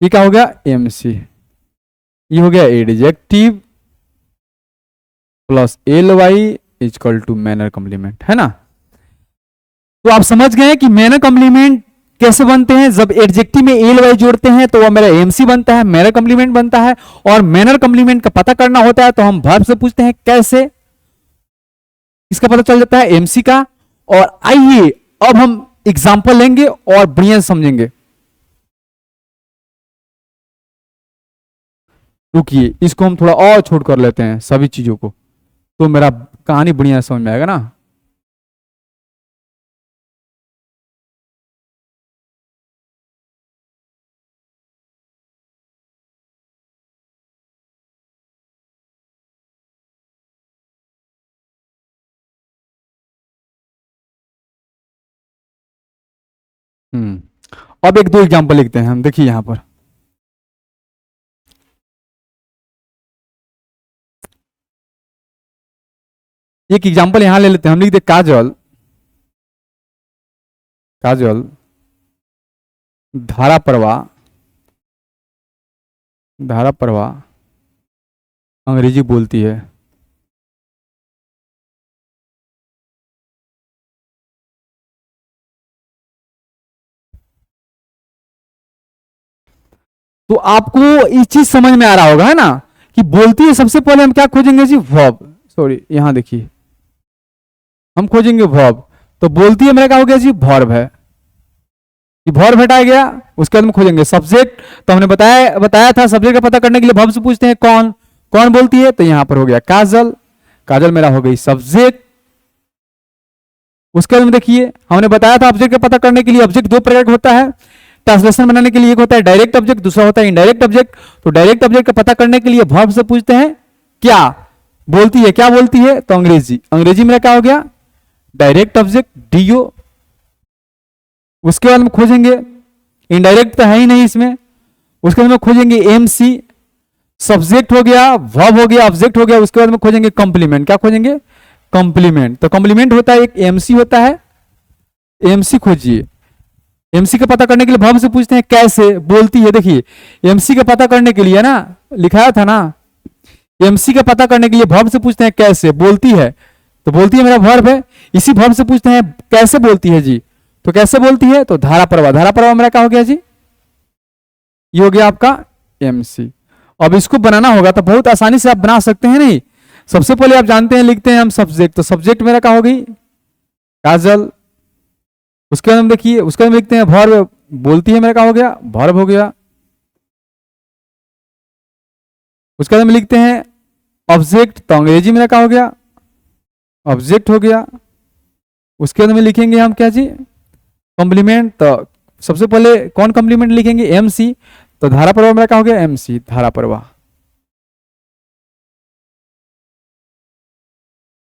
ये क्या हो गया एमसी। ये हो गया adjective plus L Y is equal to manner complement, है ना। तो आप समझ गए कि मैनर कॉम्प्लीमेंट कैसे बनते हैं, जब एडजेक्टिव में एल वाई जोड़ते हैं तो वह मेरा एमसी बनता है, मैनर कॉम्प्लीमेंट बनता है। और मैनर कॉम्प्लीमेंट का पता करना होता है तो हम वर्ब से पूछते हैं कैसे, इसका पता चल जाता है एमसी का। और आइए अब हम एग्जांपल लेंगे और बढ़िया से समझेंगे। रुकिए, इसको हम थोड़ा और छोड़ कर लेते हैं सभी चीजों को, तो मेरा कहानी बढ़िया समझ में आएगा ना। अब एक दो एग्जांपल लिखते हैं हम, देखिए यहां पर एक एग्जांपल यहां ले लेते हैं। हम लिख दे काजल, काजल धारा प्रवाह, धारा प्रवाह अंग्रेजी बोलती है। तो आपको इस चीज समझ में आ रहा होगा है ना कि बोलती है, सबसे पहले हम क्या खोजेंगे जी वर्ब, सॉरी यहां देखिए हम खोजेंगे वर्ब। तो बोलती है मेरा क्या हो गया जी वर्ब है, ये वर्ब हटा गया। उसके बाद में खोजेंगे सब्जेक्ट, तो हमने बताया था सब्जेक्ट का पता करने के लिए वर्ब से पूछते हैं कौन कौन बोलती है, तो यहां पर हो गया काजल, काजल मेरा हो गई सब्जेक्ट। उसके बाद में देखिए हमने बताया था ऑब्जेक्ट का पता करने के लिए ऑब्जेक्ट दो प्रकार का होता है, ट्रांसलेशन बनाने के लिए एक होता है डायरेक्ट ऑब्जेक्ट, दूसरा होता है इनडायरेक्ट ऑब्जेक्ट। तो डायरेक्ट ऑब्जेक्ट का पता करने के लिए वर्ब से पूछते हैं क्या बोलती है, क्या बोलती है, तो अंग्रेजी, अंग्रेजी मेरा क्या हो गया डायरेक्ट ऑब्जेक्ट डीओ। उसके बाद में खोजेंगे, इनडायरेक्ट तो है ही नहीं इसमें, उसके बाद में खोजेंगे एमसी, सब्जेक्ट हो गया, वर्ब हो गया, ऑब्जेक्ट हो गया। उसके बाद में खोजेंगे कॉम्प्लीमेंट, क्या खोजेंगे कॉम्प्लीमेंट। तो कॉम्प्लीमेंट होता है एक एमसी होता है, एमसी खोजिए। एमसी का पता करने के लिए वर्ब से पूछते हैं कैसे बोलती है। देखिए एमसी का पता करने के लिए ना लिखाया था ना, एमसी का पता करने के लिए वर्ब से पूछते हैं कैसे बोलती है, तो बोलती है मेरा वर्ब है। इसी वर्ब से पूछते हैं कैसे बोलती है जी, तो कैसे बोलती है, तो धारा प्रवाह, धारा प्रवाह मेरा क्या हो गया जी, ये हो गया आपका एमसी। अब इसको बनाना होगा तो बहुत आसानी से आप बना सकते हैं। नहीं, सबसे पहले आप जानते हैं लिखते हैं हम सब्जेक्ट, तो सब्जेक्ट मेरा क्या हो गई काजल। उसके बाद हम देखिए, उसके बाद हम लिखते हैं वर्ब, बोलती है मेरा क्या हो गया, वर्ब हो गया। उसके बाद हम लिखते हैं ऑब्जेक्ट, तो अंग्रेजी में क्या हो गया, ऑब्जेक्ट हो गया। उसके बाद में लिखेंगे हम क्या जी, कॉम्प्लीमेंट, तो सबसे पहले कौन कॉम्प्लीमेंट लिखेंगे, एम सी, तो धारा प्रवाह मेरा क्या हो गया, एम सी, धारा प्रवाह।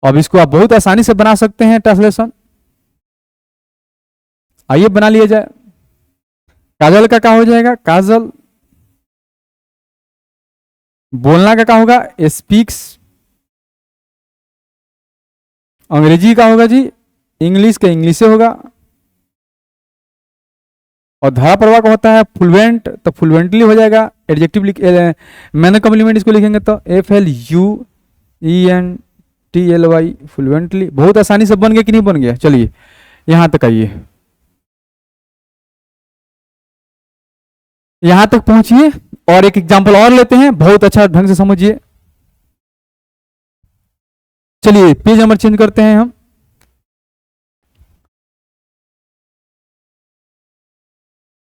अब इसको आप बहुत आसानी से बना सकते हैं ट्रांसलेशन, आइए बना लिया जाए। काजल का क्या हो जाएगा, काजल। बोलना का क्या होगा, स्पीक्स। अंग्रेजी का होगा जी, इंग्लिश का इंग्लिश से होगा। और धारा प्रवाह का होता है फ्लुएंट, तो फ्लुएंटली हो जाएगा। एडजेक्टिव मैंने कॉम्प्लीमेंट इसको लिखेंगे तो FLUENTLY, फ्लुएंटली। बहुत आसानी से बन गया कि नहीं बन गया, चलिए यहां तक आइए, यहां तक पहुंचिए और एक एग्जांपल और लेते हैं, बहुत अच्छा ढंग से समझिए। चलिए पेज नंबर चेंज करते हैं हम।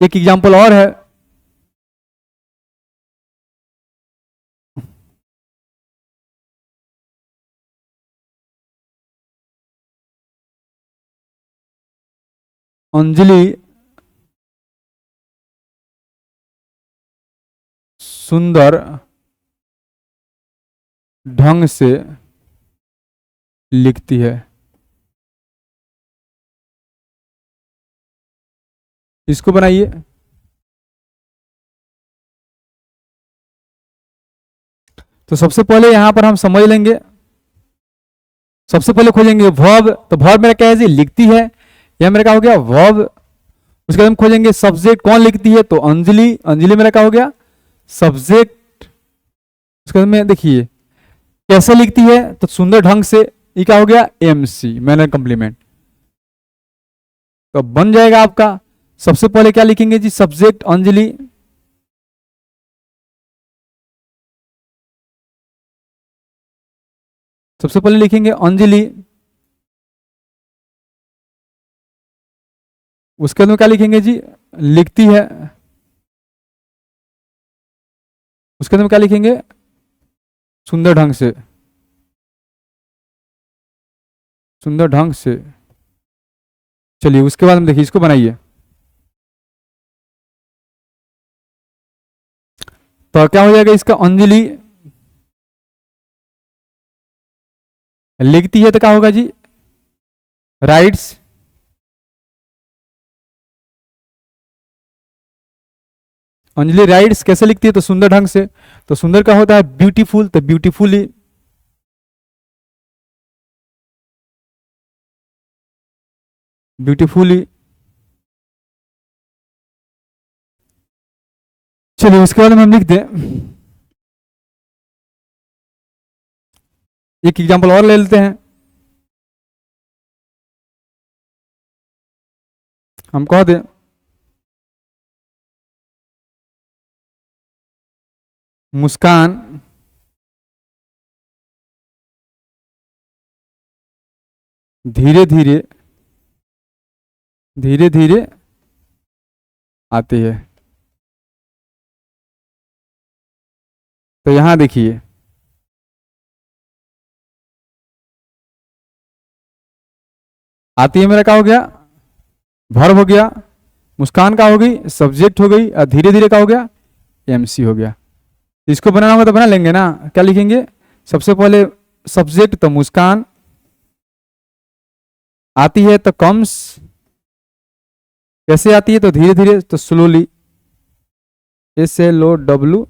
एक एग्जांपल और है, अंजलि सुंदर ढंग से लिखती है। इसको बनाइए। तो सबसे पहले यहां पर हम समझ लेंगे, सबसे पहले खोजेंगे वर्ब, तो वर्ब मेरा क्या है जी, लिखती है, यह मेरा क्या हो गया, वर्ब। उसके बाद हम खोजेंगे सब्जेक्ट, कौन लिखती है, तो अंजलि, अंजलि मेरा क्या हो गया, सब्जेक्ट। उसके बाद में देखिए कैसे लिखती है, तो सुंदर ढंग से, ये क्या हो गया, एमसी, मैनर कॉम्प्लीमेंट। तो बन जाएगा आपका, सबसे पहले क्या लिखेंगे जी, सब्जेक्ट अंजलि। सबसे पहले लिखेंगे अंजलि। उसके बाद में क्या लिखेंगे जी, लिखती है। उसके बाद में क्या लिखेंगे, सुंदर ढंग से, सुंदर ढंग से। चलिए उसके बाद में देखिए, इसको बनाइए। तो क्या हो जाएगा इसका, अंजलि लिखती है, तो क्या होगा जी, राइट्स। अंजलि राइट्स कैसे लिखती है, तो सुंदर ढंग से, तो सुंदर का होता है ब्यूटीफुल, तो ब्यूटीफुली। ब्यूटीफुली। चलिए उसके बाद हम लिख दें, एक एग्जांपल और ले लेते हैं। हम कह दें मुस्कान धीरे धीरे, धीरे धीरे आती है। तो यहां देखिए, आती है मेरा क्या हो गया, वर्ब हो गया। मुस्कान का हो गई, सब्जेक्ट हो गई, और धीरे धीरे का हो गया, एमसी हो गया। इसको बनाना होगा तो बना लेंगे ना, क्या लिखेंगे, सबसे पहले सब्जेक्ट, तो मुस्कान। आती है तो कम्स, कैसे आती है, तो धीरे धीरे, तो स्लोली, SLOWLY,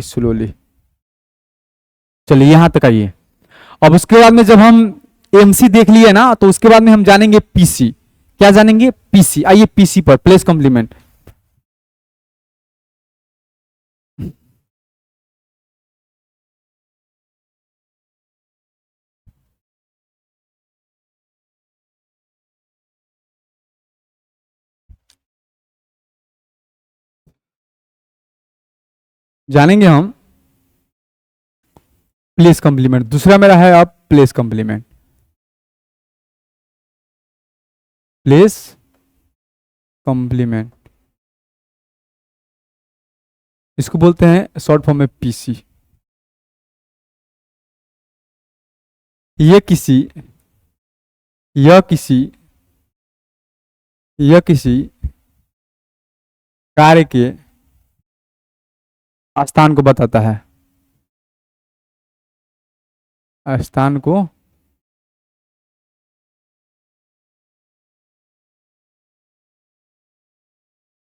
स्लोली। चलिए यहां तक आइए। अब उसके बाद में जब हम एमसी देख लिए ना, तो उसके बाद में हम जानेंगे पीसी। क्या जानेंगे, पीसी। आइए पीसी पर, प्लेस कॉम्प्लीमेंट। जानेंगे हम प्लेस कॉम्प्लीमेंट। दूसरा मेरा है आप प्लेस कॉम्प्लीमेंट। प्लेस कॉम्प्लीमेंट, इसको बोलते हैं शॉर्ट फॉर्म में पीसी। यह किसी यह किसी यह किसी कार्य के स्थान को बताता है, स्थान को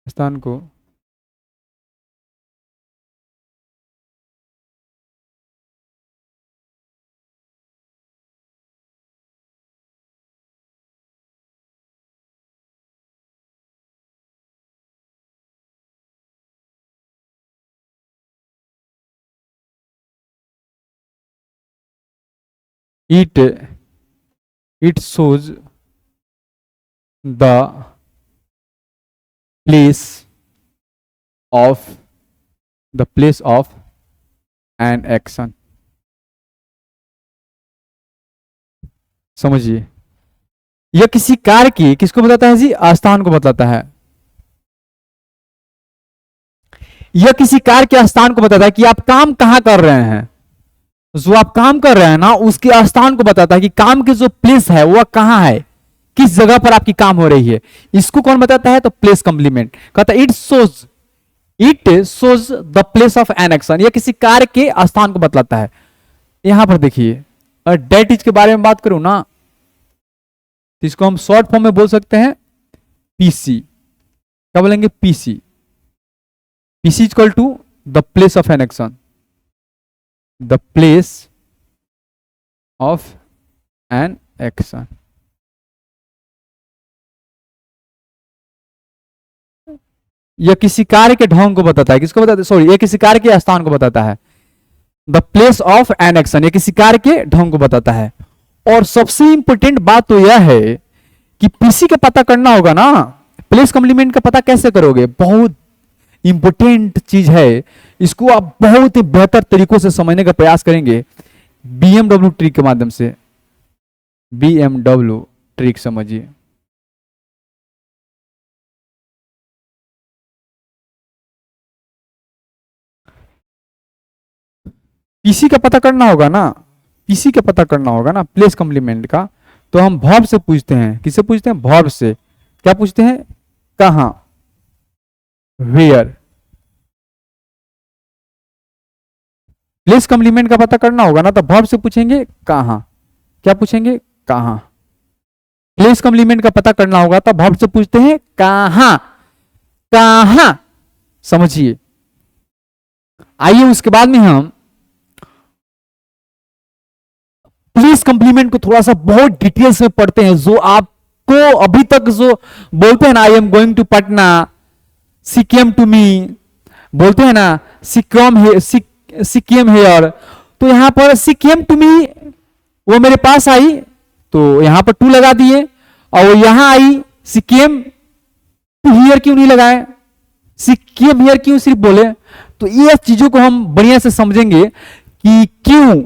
स्थान को it it shows the place of an action। समझिए, यह किसी कार्य की किसको बताता है जी? स्थान को बताता है। यह किसी कार्य के स्थान को बताता है कि आप काम कहां कर रहे हैं। जो आप काम कर रहे हैं ना, उसके स्थान को बताता है कि काम की जो प्लेस है वह कहां है, किस जगह पर आपकी काम हो रही है। इसको कौन बताता है? तो प्लेस कॉम्प्लीमेंट कहता है it shows the place of an action. यह किसी कार्य के स्थान को बतलाता है। यहां पर देखिए, डेट इज के बारे में बात करूं ना, तो इसको हम शॉर्ट फॉर्म में बोल सकते हैं पीसी। क्या बोलेंगे? PC. PC equal to the place of an action, the place of an action. यह किसी कार्य के ढंग को बताता है। किसको बताता है? सॉरी, यह किसी कार्य के स्थान को बताता है। The place of an action, यह किसी कार्य के ढंग को बताता है। और सबसे इंपॉर्टेंट बात तो यह है कि पीसी का पता करना होगा ना, प्लेस कॉम्प्लीमेंट का पता कैसे करोगे? बहुत इंपॉर्टेंट चीज है। इसको आप बहुत ही बेहतर तरीकों से समझने का प्रयास करेंगे बीएमडब्ल्यू ट्रिक के माध्यम से। बीएमडब्ल्यू ट्रिक समझिए। पीसी का पता करना होगा ना, पीसी का पता करना होगा ना प्लेस कॉम्प्लीमेंट का, तो हम वर्ब से पूछते हैं। किससे पूछते हैं? वर्ब से। क्या पूछते हैं? कहां, वेयर। प्लेस कॉम्प्लीमेंट का पता करना होगा ना, तो वर्ब से पूछेंगे कहां। क्या पूछेंगे? कहां। प्लेस कॉम्प्लीमेंट का पता करना होगा तो वर्ब से पूछते हैं कहां, कहां। समझिए। आइए उसके बाद में हम प्लीज कॉम्प्लीमेंट को थोड़ा सा बहुत डिटेल्स में पढ़ते हैं। जो आपको अभी तक जो बोलते हैं ना, I am going to Patna, she came to me, बोलते हैं ना सी केम हेयर, तो यहां पर सी केम टू मी, वो मेरे पास आई तो यहां पर टू लगा दिए, और वो यहां आई सी केम टू हियर क्यों नहीं लगाए? सी केम हियर क्यों सिर्फ बोले? तो ये चीजों को हम बढ़िया से समझेंगे कि क्यों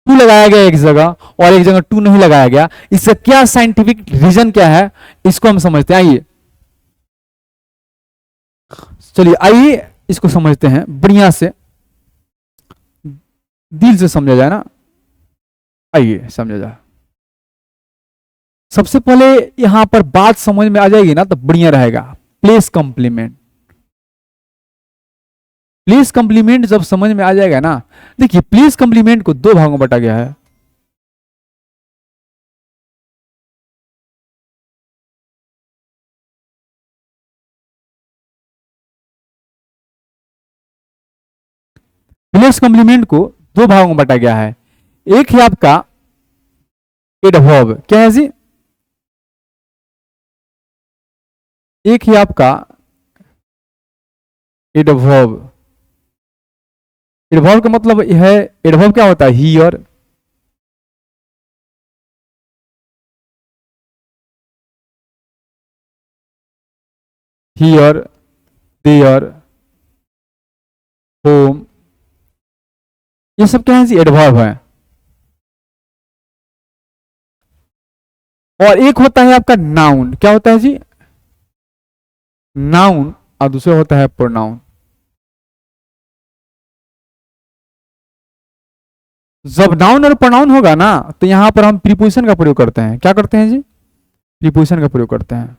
टू लगाया गया एक जगह और एक जगह टू नहीं लगाया गया, इसका क्या साइंटिफिक रीजन क्या है, इसको हम समझते हैं। आइए चलिए, आइए इसको समझते हैं बढ़िया से, दिल से समझा जाए ना। आइए समझा जाए। सबसे पहले यहां पर बात समझ में आ जाएगी ना तो बढ़िया रहेगा। प्लेस कॉम्प्लीमेंट, प्लेस कॉम्प्लीमेंट जब समझ में आ जाएगा ना, देखिए प्लेस कॉम्प्लीमेंट को दो भागों में बांटा गया है। प्लेस कॉम्प्लीमेंट को दो भागों में बांटा गया है। एक है आपका एडवर्ब, क्या है जी? एक ही आपका एडवर्ब। एडवर्ब का मतलब है, एडवर्ब क्या होता है? हियर, हियर, देयर, होम, ये सब क्या है जी? एडवर्ब है। और एक होता है आपका नाउन, क्या होता है जी, नाउन, और दूसरा होता है प्रोनाउन। जब नाउन और प्रोनाउन होगा ना तो यहां पर हम प्रीपोजिशन का प्रयोग करते हैं, क्या करते हैं जी, प्रीपोजिशन का प्रयोग करते हैं।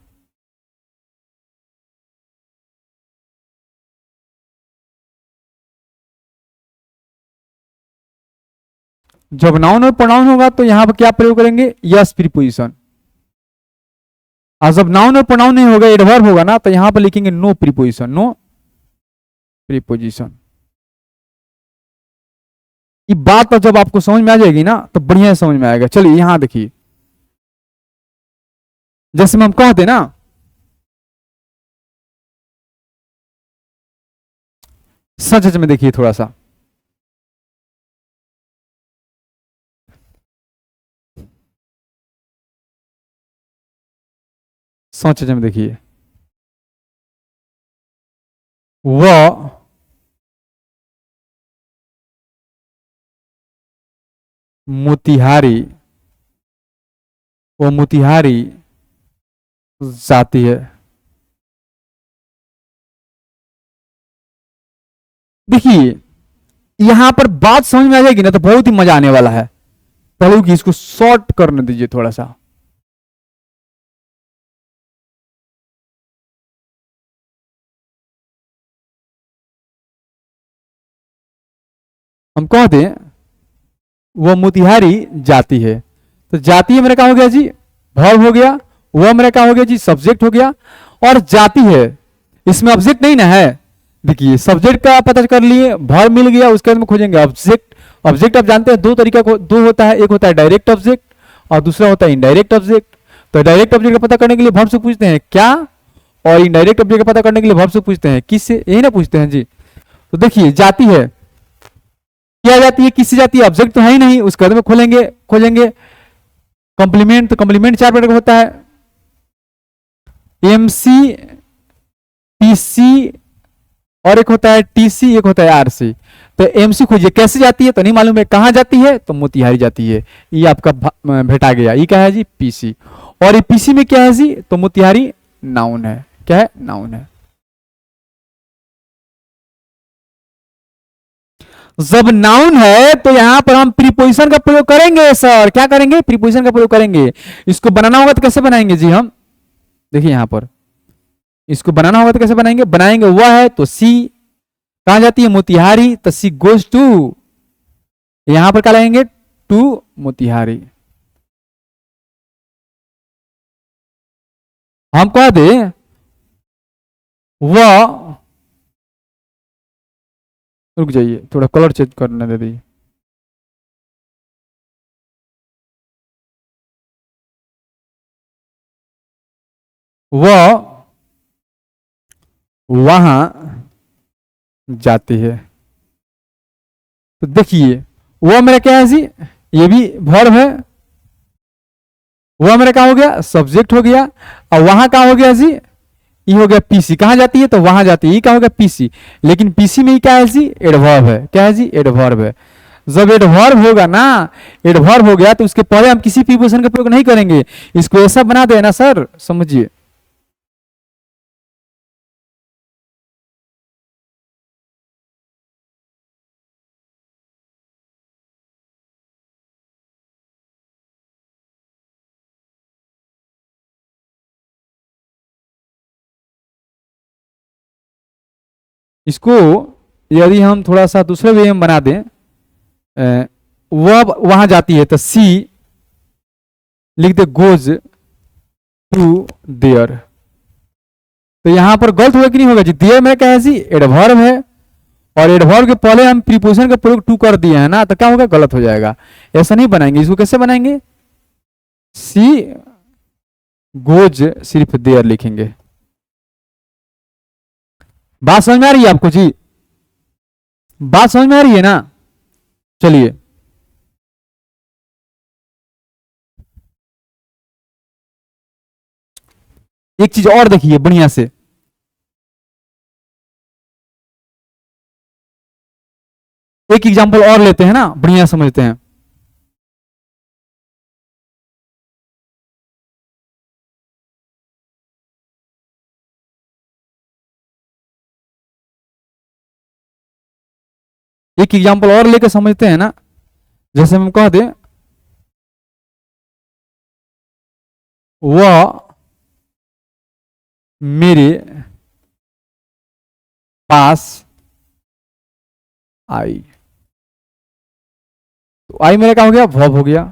जब नाउन और प्रोनाउन होगा तो यहां पर क्या प्रयोग करेंगे, यस प्रीपोजिशन। और जब नाउन और प्रोनाउन नहीं होगा, एडवर्ब होगा ना, तो यहां पर लिखेंगे नो प्रीपोजिशन, नो प्रीपोजिशन। ये बात तो जब आपको समझ में आ जाएगी ना तो बढ़िया समझ में आएगा। चलिए यहां देखिए, जैसे हम कहते ना, सच सच में देखिए थोड़ा सा, सच सच में देखिए, वह मोतिहारी, वो मोतिहारी जाती है। देखिए यहां पर बात समझ में आ जाएगी ना तो बहुत ही मजा आने वाला है। पहले कि इसको शॉर्ट करने दीजिए थोड़ा सा। हम कहते हैं वो मोतिहारी जाती है, तो जाती है मेरा क्या हो गया जी, वर्ब हो गया। वह मेरा क्या हो गया जी, सब्जेक्ट हो गया। और जाती है, इसमें ऑब्जेक्ट नहीं ना है। देखिए सब्जेक्ट का पता कर लिए, वर्ब मिल गया, उसके बाद में खोजेंगे ऑब्जेक्ट। ऑब्जेक्ट आप जानते हैं दो तरीका को, दो होता है, एक होता है डायरेक्ट ऑब्जेक्ट और दूसरा होता है इनडायरेक्ट ऑब्जेक्ट। तो डायरेक्ट ऑब्जेक्ट का पता करने के लिए वर्ब से पूछते हैं क्या, और इनडायरेक्ट ऑब्जेक्ट का पता करने के लिए वर्ब से पूछते हैं किससे, यही ना पूछते हैं जी। तो देखिए जाती है, क्या जाती है, किससे जाती है, ऑब्जेक्ट तो है ही नहीं। उसके बाद में खोलेंगे, खोजेंगे कॉम्प्लीमेंट, तो कॉम्प्लीमेंट चार प्रकार का होता है, एमसी, पीसी, और एक होता है टीसी, एक होता है आरसी। तो एमसी खोजिए, कैसे जाती है तो नहीं मालूम है, कहां जाती है तो मोतिहारी जाती है, ये आपका भेटा गया। ये क्या है जी, पीसी। और ये पीसी में क्या है जी, तो मोतिहारी नाउन है, क्या है, नाउन है। जब नाउन है तो यहां पर हम प्रीपोजिशन का प्रयोग करेंगे सर, क्या करेंगे, प्रीपोजिशन का प्रयोग करेंगे। इसको बनाना होगा तो कैसे बनाएंगे जी हम, देखिए यहां पर इसको बनाना होगा तो कैसे बनाएंगे, बनाएंगे वह है तो सी, कहां जाती है, मोतिहारी, तो सी गोज टू, यहां पर क्या लगाएंगे, टू मोतिहारी। हम कह दे वह, रुक जाइए थोड़ा कलर चेंज करने दे दी, वह वहां जाती है। तो देखिए वह मेरा क्या है जी, ये भी वर्ब है, वह मेरा क्या हो गया, सब्जेक्ट हो गया। और वहां क्या हो गया जी, ये हो गया पीसी, कहां जाती है तो वहां जाती है, ये क्या हो गया पीसी। लेकिन पीसी में ही क्या है जी, एडवर्ब है, क्या है जी, एडवर्ब है। जब एडवर्ब होगा ना, एडवर्ब हो गया तो उसके पहले हम किसी प्रीपोजिशन का प्रयोग नहीं करेंगे, इसको ऐसा बना देना सर, समझिए। इसको यदि हम थोड़ा सा दूसरे वे में बना दें, वह वहां जाती है तो सी लिख दे, गोज टू देयर। तो यहां पर गलत होगा कि नहीं होगा जी, देयर में क्या है जी, एडवर्ब है, और एडवर्ब के पहले हम प्रीपोजिशन का प्रयोग टू कर दिए हैं ना, तो क्या होगा, गलत हो जाएगा। ऐसा नहीं बनाएंगे, इसको कैसे बनाएंगे, सी गोज सिर्फ देयर लिखेंगे। बात समझ में आ रही है आपको जी, बात समझ में आ रही है ना। चलिए एक चीज और देखिए बढ़िया से, एक एग्जांपल और लेते हैं ना, बढ़िया समझते हैं। एक एग्जांपल और लेकर समझते हैं ना, जैसे हम कह दें वह मेरे पास आई, तो आई मेरा क्या हो गया, वर्ब हो गया।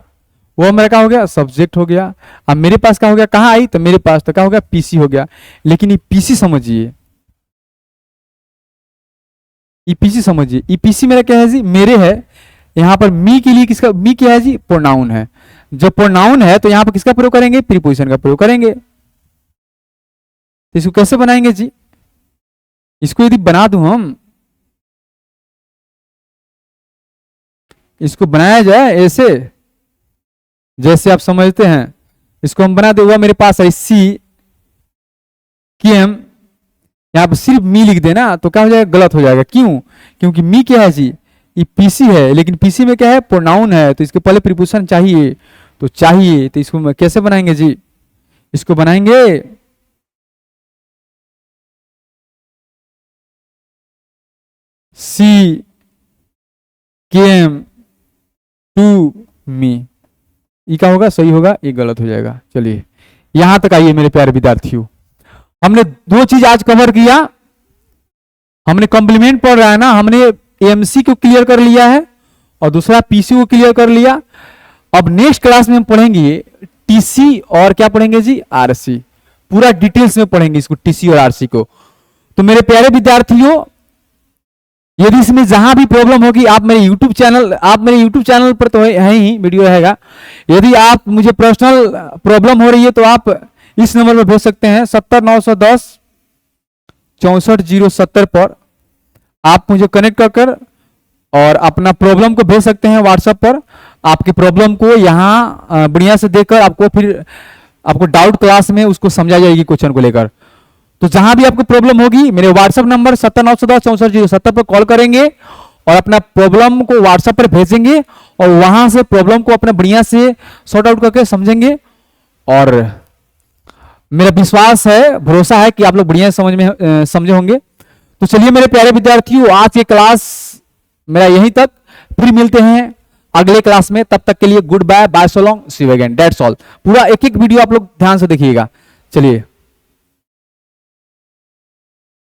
वो मेरा क्या हो गया, सब्जेक्ट हो गया। अब मेरे पास क्या हो गया, कहाँ आई, तो मेरे पास, तो क्या हो गया, पीसी हो गया। लेकिन ये पीसी समझिए, ईपीसी समझिए, ईपीसी मेरा क्या है जी, मेरे है। यहां पर मी के लिए किसका, मी क्या है जी, प्रोनाउन है। जब प्रोनाउन है तो यहां पर किसका प्रयोग करेंगे, प्रीपोजिशन का प्रयोग करेंगे। तो इसको कैसे बनाएंगे जी, इसको यदि बना दूं हम, इसको बनाया जाए ऐसे, जैसे आप समझते हैं, इसको हम बना दे, हुआ मेरे पास है सी की एम, यहां पर सिर्फ मी लिख देना तो क्या हो जाएगा, गलत हो जाएगा। क्यों, क्योंकि मी क्या है जी, ये पीसी है, लेकिन पीसी में क्या है, प्रोनाउन है, तो इसके पहले प्रीपोजिशन चाहिए, तो चाहिए, तो इसको कैसे बनाएंगे जी, इसको बनाएंगे सी केम टू मी, ये क्या होगा, सही होगा, ये गलत हो जाएगा। चलिए यहां तक आइए मेरे प्यारे विद्यार्थियों, हमने दो चीज आज कवर किया। हमने कॉम्प्लीमेंट पढ़ रहा है ना, हमने एमसी को क्लियर कर लिया है और दूसरा पीसी को क्लियर कर लिया। अब नेक्स्ट क्लास में हम पढ़ेंगे टीसी और क्या पढ़ेंगे जी, आरसी, पूरा डिटेल्स में पढ़ेंगे इसको, टीसी और आरसी को। तो मेरे प्यारे विद्यार्थियों, यदि इसमें जहां भी प्रॉब्लम होगी, आप मेरे यूट्यूब चैनल पर तो है ही वीडियो रहेगा। यदि आप मुझे पर्सनल प्रॉब्लम हो रही है तो आप इस नंबर पर भेज सकते हैं, 70 910 64 070 पर आप मुझे कनेक्ट कर और अपना प्रॉब्लम को भेज सकते हैं व्हाट्सएप पर। आपके प्रॉब्लम को यहाँ बढ़िया से देखकर आपको फिर आपको डाउट क्लास में उसको समझा जाएगी क्वेश्चन को लेकर। तो जहां भी आपको प्रॉब्लम होगी, मेरे व्हाट्सएप नंबर 70 910 64 070 पर कॉल करेंगे और अपना प्रॉब्लम को व्हाट्सएप पर भेजेंगे और वहां से प्रॉब्लम को अपना बढ़िया से सॉर्ट आउट करके समझेंगे। और मेरा विश्वास है, भरोसा है कि आप लोग बढ़िया समझे होंगे। तो चलिए मेरे प्यारे विद्यार्थियों, आज की क्लास मेरा यहीं तक, फिर मिलते हैं अगले क्लास में। तब तक के लिए good bye, bye, so long, see you again, that's all. पूरा एक एक वीडियो आप लोग ध्यान से देखिएगा। चलिए।